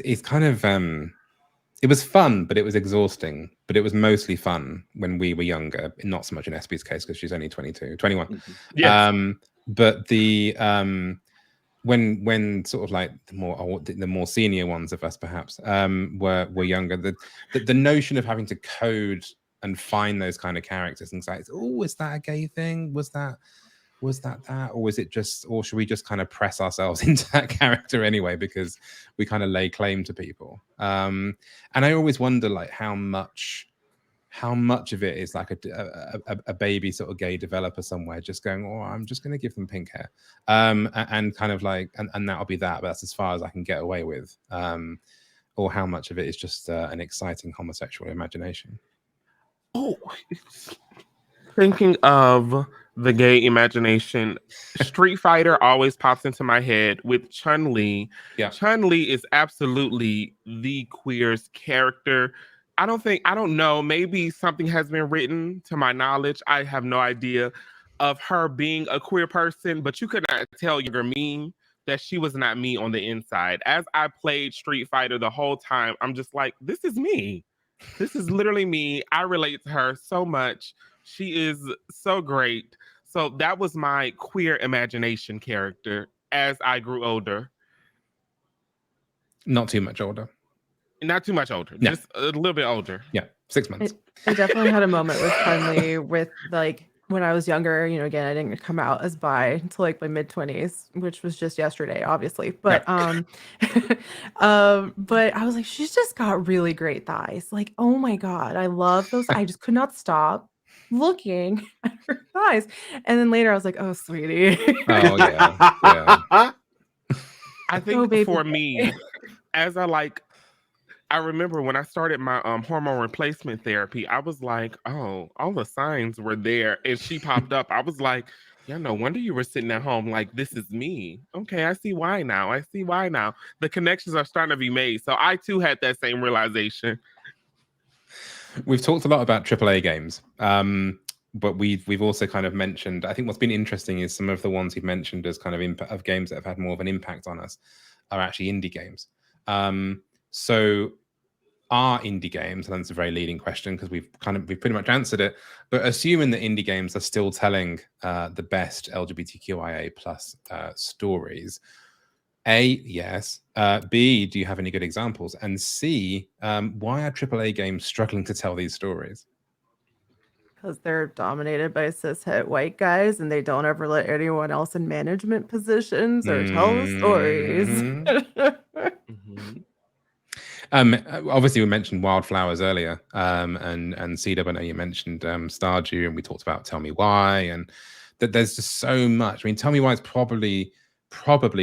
Speaker 1: was fun, but it was exhausting. But it was mostly fun when we were younger, not so much in Espe's case because she's only 21.
Speaker 3: Yes.
Speaker 1: But the when sort of like the more senior ones of us perhaps were younger, the notion of having to code and find those kind of characters and say, oh, is that a gay thing? Was that or was it just, or should we just kind of press ourselves into that character anyway because we kind of lay claim to people? And I always wonder like how much of it is like a baby sort of gay developer somewhere just going, oh, I'm just going to give them pink hair, and kind of like, and that'll be that. But that's as far as I can get away with. Or how much of it is just an exciting homosexual imagination?
Speaker 3: Oh, thinking of the gay imagination, Street Fighter always pops into my head with Chun-Li.
Speaker 1: Yeah.
Speaker 3: Chun-Li is absolutely the queerest character. I don't know, maybe something has been written to my knowledge. I have no idea of her being a queer person, but you could not tell younger me that she was not me on the inside. As I played Street Fighter the whole time, I'm just like, this is me. This is literally me. I relate to her so much. She is so great. So that was my queer imagination character as I grew older.
Speaker 1: Not too much older.
Speaker 3: Not too much older,
Speaker 1: Yeah.
Speaker 3: Just a little bit older.
Speaker 1: Yeah, 6 months.
Speaker 4: I definitely had a moment with Chun-Li with like when I was younger, you know, again, I didn't come out as bi until like my mid-20s, which was just yesterday, obviously. But but I was like, she's just got really great thighs. Like, oh my God, I love those. I just could not stop looking at her thighs. And then later I was like, oh, sweetie.
Speaker 1: Oh yeah.
Speaker 3: I think
Speaker 4: Oh, baby.
Speaker 3: for me, as I remember when I started my hormone replacement therapy, I was like, oh, all the signs were there. And she popped up. I was like, yeah, no wonder you were sitting at home like, this is me. Okay, I see why now. The connections are starting to be made. So I too had that same realization.
Speaker 1: We've talked a lot about AAA games, but we've also kind of mentioned, I think what's been interesting is some of the ones you've mentioned as kind of games that have had more of an impact on us are actually indie games. So are indie games, and that's a very leading question because we've pretty much answered it, but assuming that indie games are still telling the best LGBTQIA plus stories, A, yes. B, do you have any good examples? And C, why are AAA games struggling to tell these stories?
Speaker 4: Because they're dominated by cishet white guys and they don't ever let anyone else in management positions or tell the stories.
Speaker 3: Mm-hmm.
Speaker 1: Obviously we mentioned Wildflowers earlier, and CW, I know you mentioned Stardew, and we talked about Tell Me Why, and that there's just so much. I mean, Tell Me Why is probably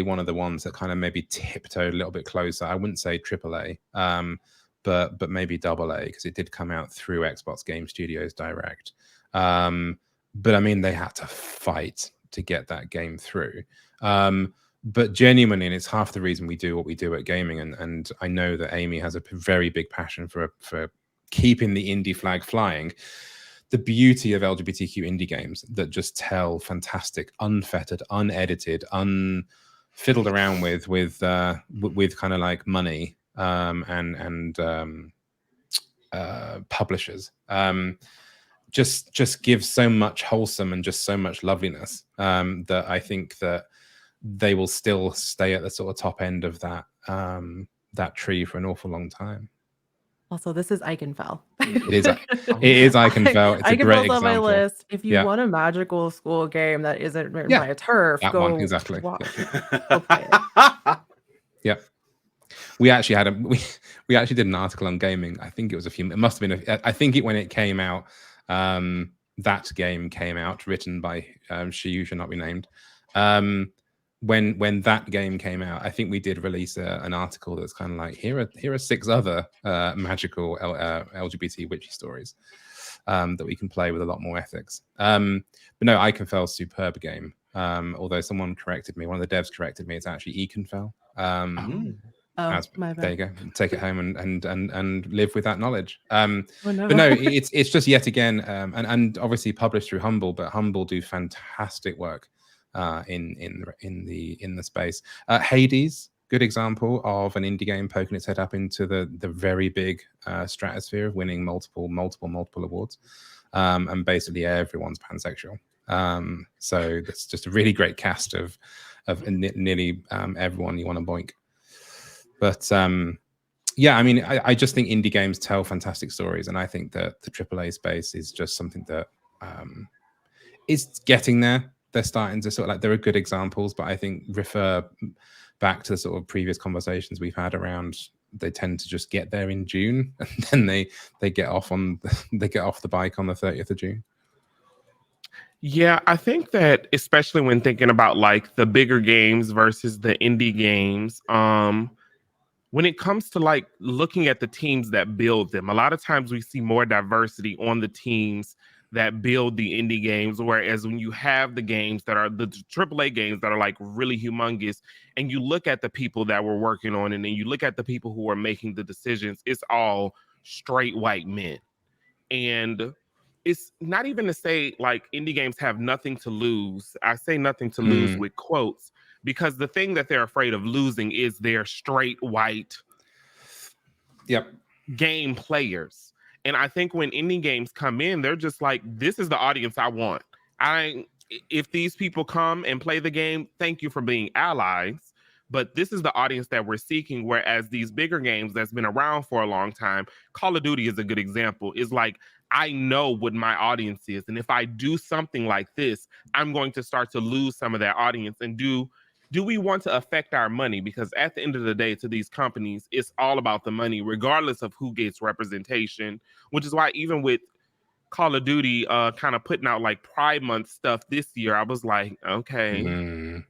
Speaker 1: one of the ones that kind of maybe tiptoed a little bit closer. I wouldn't say AAA, but maybe AA, because it did come out through Xbox Game Studios Direct. But I mean, they had to fight to get that game through. But genuinely, and it's half the reason we do what we do at gaming. And I know that Amy has a very big passion for keeping the indie flag flying. The beauty of LGBTQ indie games that just tell fantastic, unfettered, unedited, unfiddled around with kind of like money and publishers. Just gives so much wholesome and just so much loveliness that I think that they will still stay at the sort of top end of that tree for an awful long time.
Speaker 4: Also, this is Eichenfell.
Speaker 1: It is Eichenfell. It's a great example.
Speaker 4: On my list. If you want a magical school game that isn't written by a turf,
Speaker 1: that
Speaker 4: go
Speaker 1: one, exactly.
Speaker 4: Go play it.
Speaker 1: Yeah. We actually we actually did an article on gaming. I think it was it must have been I think when it came out, that game came out, written by she who should not be named. When that game came out, I think we did release an article that's kind of like, here are 6 other magical LGBT witchy stories that we can play with a lot more ethics. But no, Eichenfell's superb game. Although someone corrected me, one of the devs corrected me, it's actually Eichenfell.
Speaker 4: My bad.
Speaker 1: There you go. Take it home and live with that knowledge. But no, it's just yet again, and obviously published through Humble, but Humble do fantastic work in the space. Hades, good example of an indie game poking its head up into the very big stratosphere of winning multiple awards, and basically everyone's pansexual. So that's just a really great cast of nearly everyone you want to boink. But yeah, I mean, I just think indie games tell fantastic stories, and I think that the AAA space is just something that is getting there. They're starting to sort of like, there are good examples, but I think refer back to the sort of previous conversations we've had around, they tend to just get there in June, and then they get off the bike on the 30th of June.
Speaker 3: Yeah, I think that especially when thinking about like the bigger games versus the indie games, when it comes to like looking at the teams that build them, a lot of times we see more diversity on the teams that build the indie games, whereas when you have the games that are the AAA games that are like really humongous, and you look at the people that we're working on, and then you look at the people who are making the decisions, it's all straight white men. And it's not even to say like indie games have nothing to lose. I say nothing to lose with quotes, because the thing that they're afraid of losing is their straight white game players. And I think when indie games come in, they're just like, this is the audience I want. If these people come and play the game, thank you for being allies. But this is the audience that we're seeking. Whereas these bigger games that's been around for a long time, Call of Duty is a good example, is like, I know what my audience is. And if I do something like this, I'm going to start to lose some of that audience. And do we want to affect our money? Because at the end of the day, to these companies, it's all about the money, regardless of who gets representation, which is why even with Call of Duty kind of putting out like Pride Month stuff this year, I was like, okay,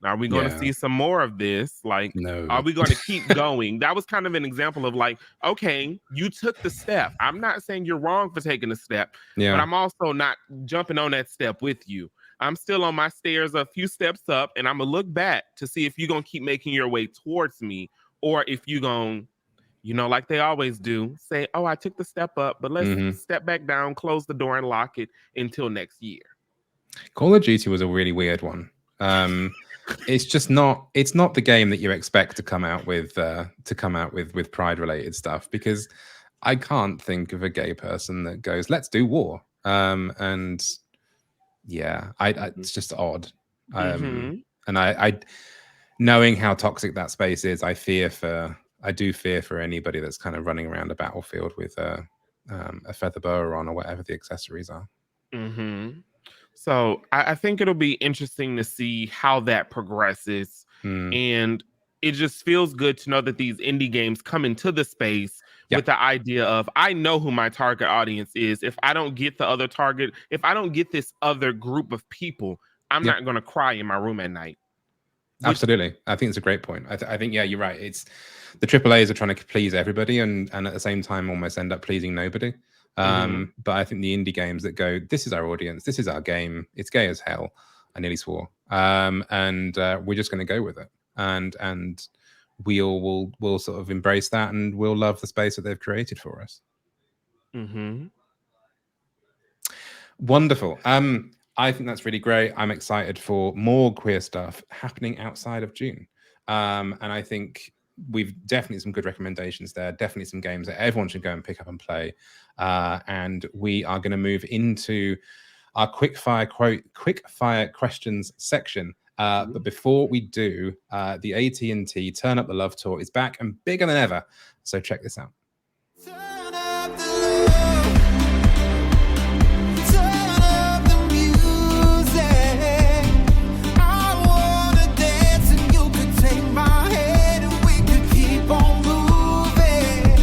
Speaker 3: are we going to see some more of this? Like, no. Are we going to keep going? That was kind of an example of like, okay, you took the step. I'm not saying you're wrong for taking a step, but I'm also not jumping on that step with you. I'm still on my stairs a few steps up, and I'm going to look back to see if you're going to keep making your way towards me, or if you're going, like they always do, say, oh, I took the step up, but let's step back down, close the door, and lock it until next year.
Speaker 1: Call of Duty was a really weird one. It's not the game that you expect to come out with pride related stuff, because I can't think of a gay person that goes, let's do war. And yeah, it's just odd. And I knowing how toxic that space is, I do fear for anybody that's kind of running around a battlefield with a feather boa on, or whatever the accessories are.
Speaker 3: So I think it'll be interesting to see how that progresses. And it just feels good to know that these indie games come into the space with the idea of, I know who my target audience is. If I don't get the other target, if I don't get this other group of people, I'm not going to cry in my room at night.
Speaker 1: Absolutely. I think it's a great point. I think, yeah, you're right. It's the AAAs are trying to please everybody and at the same time almost end up pleasing nobody. But I think the indie games that go, this is our audience, this is our game, it's gay as hell. I nearly swore. And we're just going to go with it. And we all will sort of embrace that and we'll love the space that they've created for us. Wonderful. I think that's really great. I'm excited for more queer stuff happening outside of June. And I think we've definitely some good recommendations there. Definitely some games that everyone should go and pick up and play. And we are going to move into our quickfire questions section. But before we do, the AT&T Turn Up the Love Tour is back and bigger than ever. So check this out.
Speaker 7: Turn up the love. Turn up the music. I wanna dance and you could take my hand and we could keep on moving.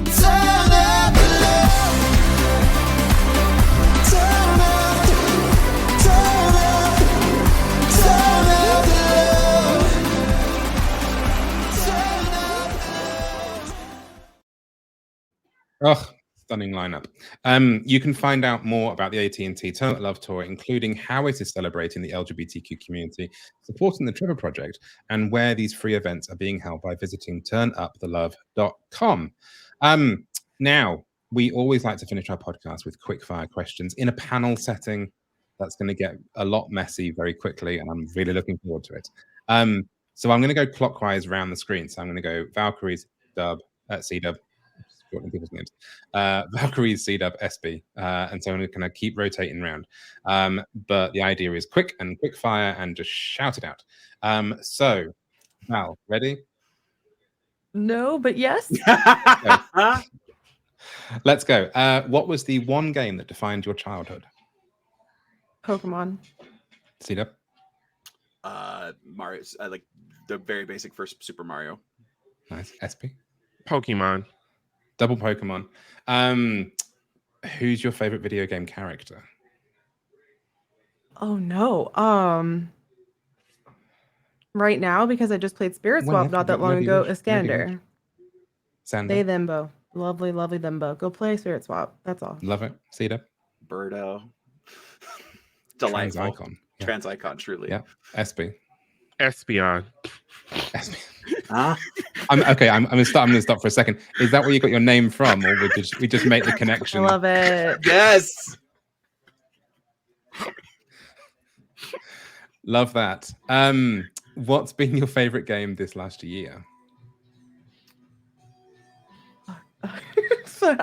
Speaker 7: Turn up the love. Turn up, turn up, turn up the love. Turn up the love.
Speaker 1: Oh, stunning lineup. You can find out more about the AT&T Turn Up the Love Tour, including how it is celebrating the LGBTQ community, supporting the Trevor Project, and where these free events are being held by visiting turnupthelove.com. Now, we always like to finish our podcast with quickfire questions in a panel setting. That's going to get a lot messy very quickly, and I'm really looking forward to it. So I'm going to go clockwise around the screen. So I'm going to go Valkyries, Dub, C-Dub, people's names. Valkyries, C-Dub, SB. And so I'm going to kind of keep rotating around. But the idea is quick and quick fire and just shout it out. So, Val, ready?
Speaker 4: No, but yes.
Speaker 1: Let's go. What was the one game that defined your childhood?
Speaker 4: Pokemon.
Speaker 1: C-Dub?
Speaker 2: Mario, like the very basic first Super Mario.
Speaker 1: Nice. SB?
Speaker 3: Pokemon.
Speaker 1: Double Pokemon. Who's your favorite video game character?
Speaker 4: Oh no. Right now, because I just played Spirit Swap not that long ago, Iskander.
Speaker 1: Sander?
Speaker 4: They thembo. Lovely, lovely thembo. Go play Spirit Swap. That's all.
Speaker 1: Love it. Cedar?
Speaker 2: Birdo. Delightful.
Speaker 1: Trans icon. Yeah.
Speaker 2: Trans icon, truly.
Speaker 1: Yeah. SB.
Speaker 3: Espeon.
Speaker 1: I'm gonna stop for a second. Is that where you got your name from, or we just make the
Speaker 4: I
Speaker 1: connection?
Speaker 4: love it.
Speaker 2: Yes.
Speaker 1: Love that. What's been your favorite game this last year?
Speaker 4: So,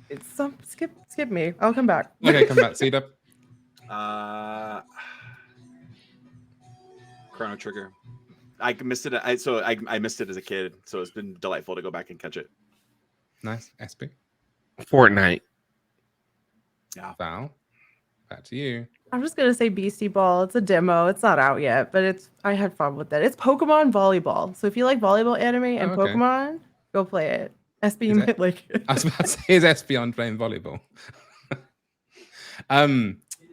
Speaker 4: it's some skip me. I'll come back.
Speaker 1: Okay, come back. Cedar.
Speaker 2: Chrono Trigger. I missed it. I missed it as a kid, so it's been delightful to go back and catch it.
Speaker 1: Nice. SB.
Speaker 3: Fortnite.
Speaker 2: Yeah.
Speaker 1: Val. Back to you.
Speaker 4: I'm just gonna say Beastie Ball. It's a demo. It's not out yet, but I had fun with it. It's Pokemon volleyball. So if you like volleyball anime and
Speaker 1: okay.
Speaker 4: Pokemon, go play it. SB
Speaker 1: Is
Speaker 4: might
Speaker 1: it?
Speaker 4: like it.
Speaker 1: I was about to say, is SB playing volleyball?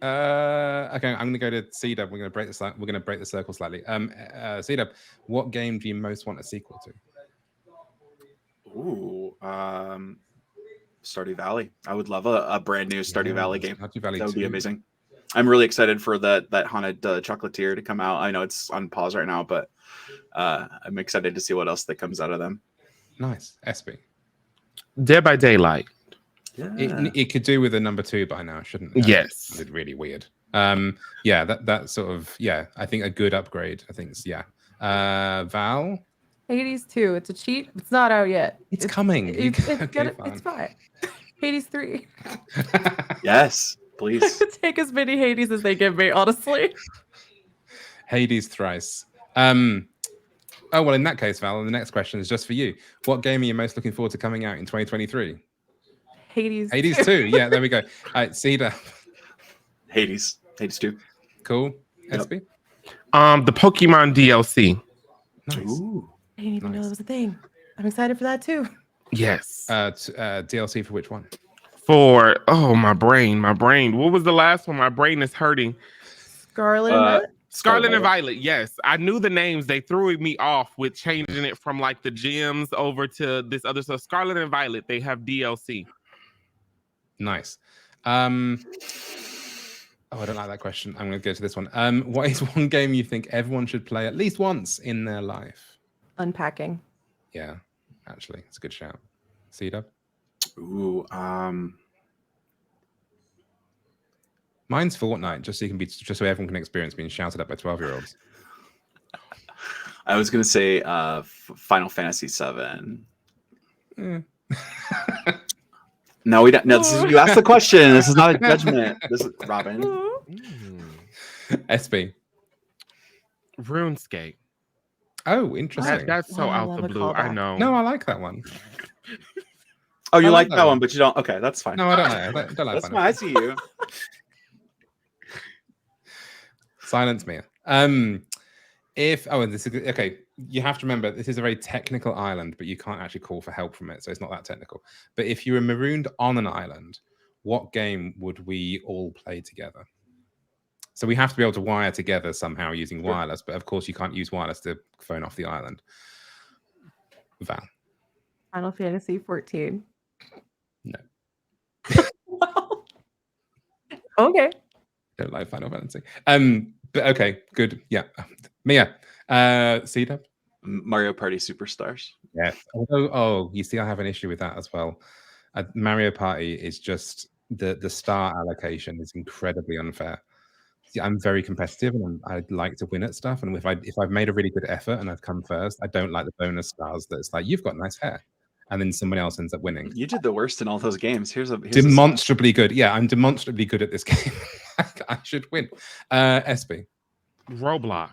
Speaker 1: Okay, I'm gonna go to C-Dub. We're gonna break the circle slightly. C-Dub, what game do you most want a sequel to?
Speaker 2: Ooh, Stardew Valley. I would love a brand new Stardew Valley game.
Speaker 1: Stardew Valley
Speaker 2: That would
Speaker 1: 2.
Speaker 2: be amazing. I'm really excited for that haunted chocolatier to come out. I know it's on pause right now, but I'm excited to see what else that comes out of them.
Speaker 1: Nice. SB.
Speaker 3: Dead by Daylight.
Speaker 2: Yeah.
Speaker 1: It could do with a number 2 by now, shouldn't it?
Speaker 3: Yes.
Speaker 1: It's really weird. Yeah, that sort of, yeah, I think a good upgrade. I think, yeah. Val?
Speaker 4: Hades 2. It's a cheat. It's not out yet.
Speaker 1: It's coming.
Speaker 4: It's
Speaker 1: Okay,
Speaker 4: it's fine. Hades 3.
Speaker 2: Yes, please.
Speaker 4: Take as many Hades as they give me, honestly.
Speaker 1: Hades thrice. Oh, well, in that case, Val, the next question is just for you. What game are you most looking forward to coming out in 2023?
Speaker 4: Hades
Speaker 1: 2. Yeah, there we go. All right, Cedar.
Speaker 2: Hades 2.
Speaker 1: Cool.
Speaker 2: Yep.
Speaker 1: SB?
Speaker 3: The Pokemon DLC.
Speaker 1: Nice.
Speaker 2: Ooh.
Speaker 4: I didn't even know
Speaker 1: Nice.
Speaker 4: that was a thing. I'm excited for that too.
Speaker 3: Yes.
Speaker 1: DLC for which one?
Speaker 3: For my brain. What was the last one? My brain is hurting.
Speaker 4: Scarlet and Red?
Speaker 3: Scarlet and Violet, yes. I knew the names. They threw me off with changing it from like the gems over to this other stuff. Scarlet and Violet, they have DLC.
Speaker 1: Nice. Oh, I don't like that question. I'm going to go to this one. What is one game you think everyone should play at least once in their life?
Speaker 4: Unpacking.
Speaker 1: Yeah, actually, it's a good shout. C-Dub?
Speaker 2: Ooh,
Speaker 1: Mine's Fortnite, just so everyone can experience being shouted at by 12-year-olds.
Speaker 2: I was gonna say Final Fantasy VII. No, we don't. No, you asked the question. This is not a judgment. This is Robin.
Speaker 1: SB.
Speaker 3: RuneScape.
Speaker 1: Oh, interesting.
Speaker 3: That's so out the blue. I know.
Speaker 1: No, I like that one.
Speaker 2: Oh, you like that one, but you don't. Okay, that's fine.
Speaker 1: No, I don't like. I don't like
Speaker 2: that's
Speaker 1: that.
Speaker 2: fine. I see you.
Speaker 1: Silence me. This is okay. You have to remember this is a very technical island, but you can't actually call for help from it, so it's not that technical. But if you were marooned on an island, what game would we all play together? So we have to be able to wire together somehow using wireless, but of course you can't use wireless to phone off the island. Val.
Speaker 4: Final Fantasy 14.
Speaker 1: No.
Speaker 4: Okay.
Speaker 1: Don't like Final Fantasy. But okay, good. Yeah. Mia. C-Dub?
Speaker 2: Mario Party Superstars.
Speaker 1: Yes. Although, you see, I have an issue with that as well. Mario Party is just the star allocation is incredibly unfair. See, I'm very competitive and I'd like to win at stuff. And if I've made a really good effort and I've come first, I don't like the bonus stars that it's like, you've got nice hair. And then somebody else ends up winning.
Speaker 2: You did the worst in all those games. Here's
Speaker 1: demonstrably good. Yeah, I'm demonstrably good at this game. I should win. SB.
Speaker 3: Roblox.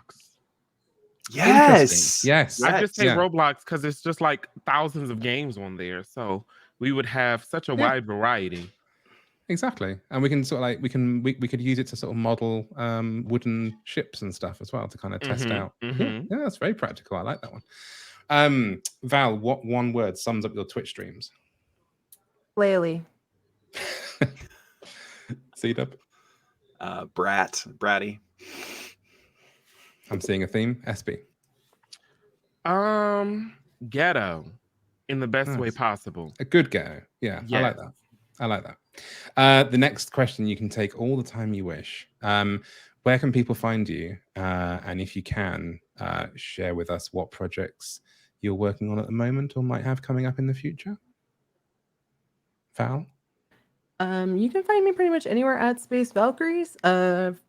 Speaker 2: Yes.
Speaker 1: Yes.
Speaker 3: I just say Roblox because it's just like thousands of games on there. So we would have such a wide variety.
Speaker 1: Exactly. And we can sort of like we could use it to sort of model wooden ships and stuff as well to kind of test out. Yeah, that's very practical. I like that one. Val, what one word sums up your Twitch streams?
Speaker 4: Laylee.
Speaker 1: C-Dub?
Speaker 2: Bratty.
Speaker 1: I'm seeing a theme. SB.
Speaker 3: Ghetto in the best way possible.
Speaker 1: A good ghetto. Yeah, yes. I like that. The next question, you can take all the time you wish. Where can people find you? And if you can, share with us what projects you're working on at the moment or might have coming up in the future. Val?
Speaker 4: You can find me pretty much anywhere at spacevalkyries.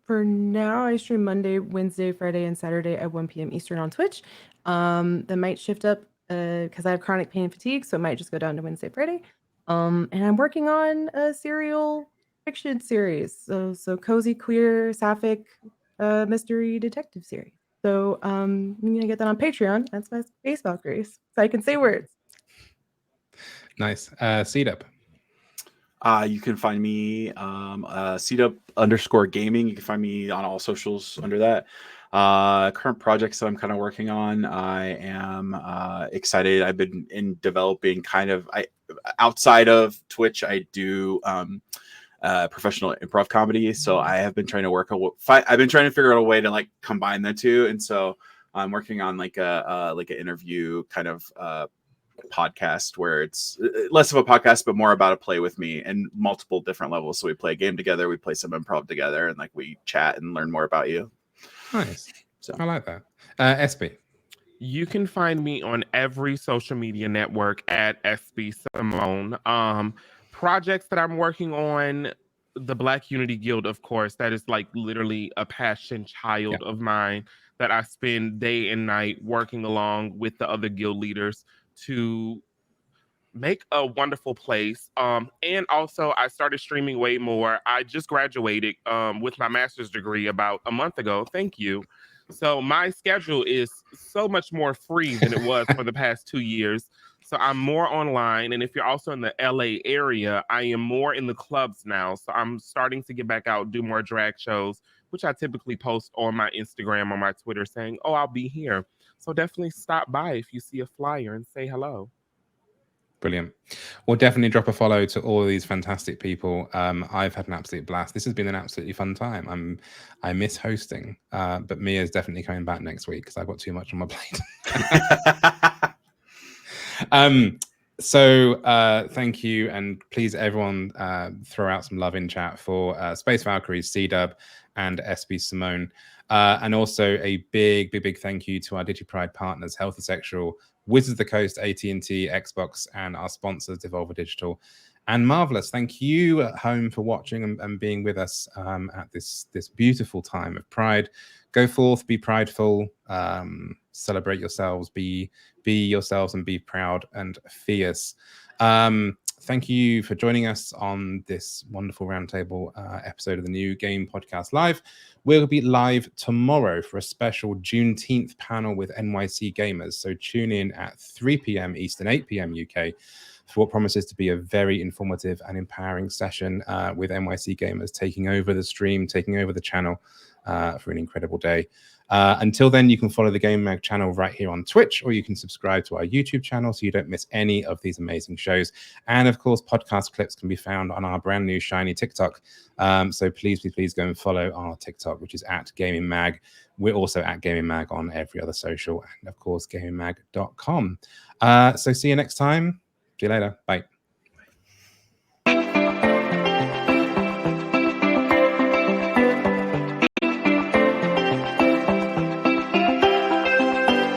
Speaker 4: For now, I stream Monday, Wednesday, Friday, and Saturday at 1 p.m. Eastern on Twitch. That might shift up because I have chronic pain and fatigue, so it might just go down to Wednesday, Friday. And I'm working on a serial fiction series, so cozy, queer, sapphic, mystery detective series. So I'm gonna get that on Patreon. That's my spacevalkyries, so I can say words.
Speaker 1: Nice. C-Dub.
Speaker 2: You can find me @CDub_gaming. You can find me on all socials under that. Current projects that I'm kind of working on. I am excited. I've been in developing outside of Twitch. I do professional improv comedy. So I have been trying to I've been trying to figure out a way to like combine the two. And so I'm working on like an interview kind of podcast where it's less of a podcast but more about a play with me and multiple different levels. So we play a game together, we play some improv together, and like we chat and learn more about you.
Speaker 1: Nice.
Speaker 2: So
Speaker 1: I like that. SB.
Speaker 3: You can find me on every social media network at EspeSymone. Projects that I'm working on, the Black Unity Guild, of course, that is like literally a passion child of mine that I spend day and night working along with the other guild leaders to make a wonderful place. And also I started streaming way more. I just graduated with my master's degree about a month ago. Thank you. So my schedule is so much more free than it was for the past 2 years. So I'm more online. And if you're also in the LA area, I am more in the clubs now. So I'm starting to get back out, do more drag shows, which I typically post on my Instagram or my Twitter saying, oh, I'll be here. So definitely stop by if you see a flyer and say hello.
Speaker 1: Brilliant. We'll definitely drop a follow to all of these fantastic people. I've had an absolute blast. This has been an absolutely fun time. I miss hosting, but Mia's definitely coming back next week because I've got too much on my plate. So thank you, and please everyone throw out some love in chat for Space Valkyries, C-Dub, and EspeSymone. And also a big thank you to our DigiPride partners, Healthy Sexual, Wizards of the Coast, AT&T, Xbox, and our sponsors, Devolver Digital. And Marvelous, thank you at home for watching and being with us at this beautiful time of Pride. Go forth, be prideful, celebrate yourselves, be yourselves, and be proud and fierce. Thank you for joining us on this wonderful roundtable episode of the new Game Podcast Live. We'll be live tomorrow for a special Juneteenth panel with NYC gamers. So tune in at 3 p.m. Eastern, 8 p.m. UK for what promises to be a very informative and empowering session with NYC gamers taking over the stream, taking over the channel for an incredible day. Until then, you can follow the Gayming Mag channel right here on Twitch, or you can subscribe to our YouTube channel so you don't miss any of these amazing shows. And of course, podcast clips can be found on our brand new shiny TikTok. So please go and follow our TikTok, which is at Gayming Mag. We're also at Gayming Mag on every other social, and of course, gaymingmag.com. So see you next time. See you later. Bye.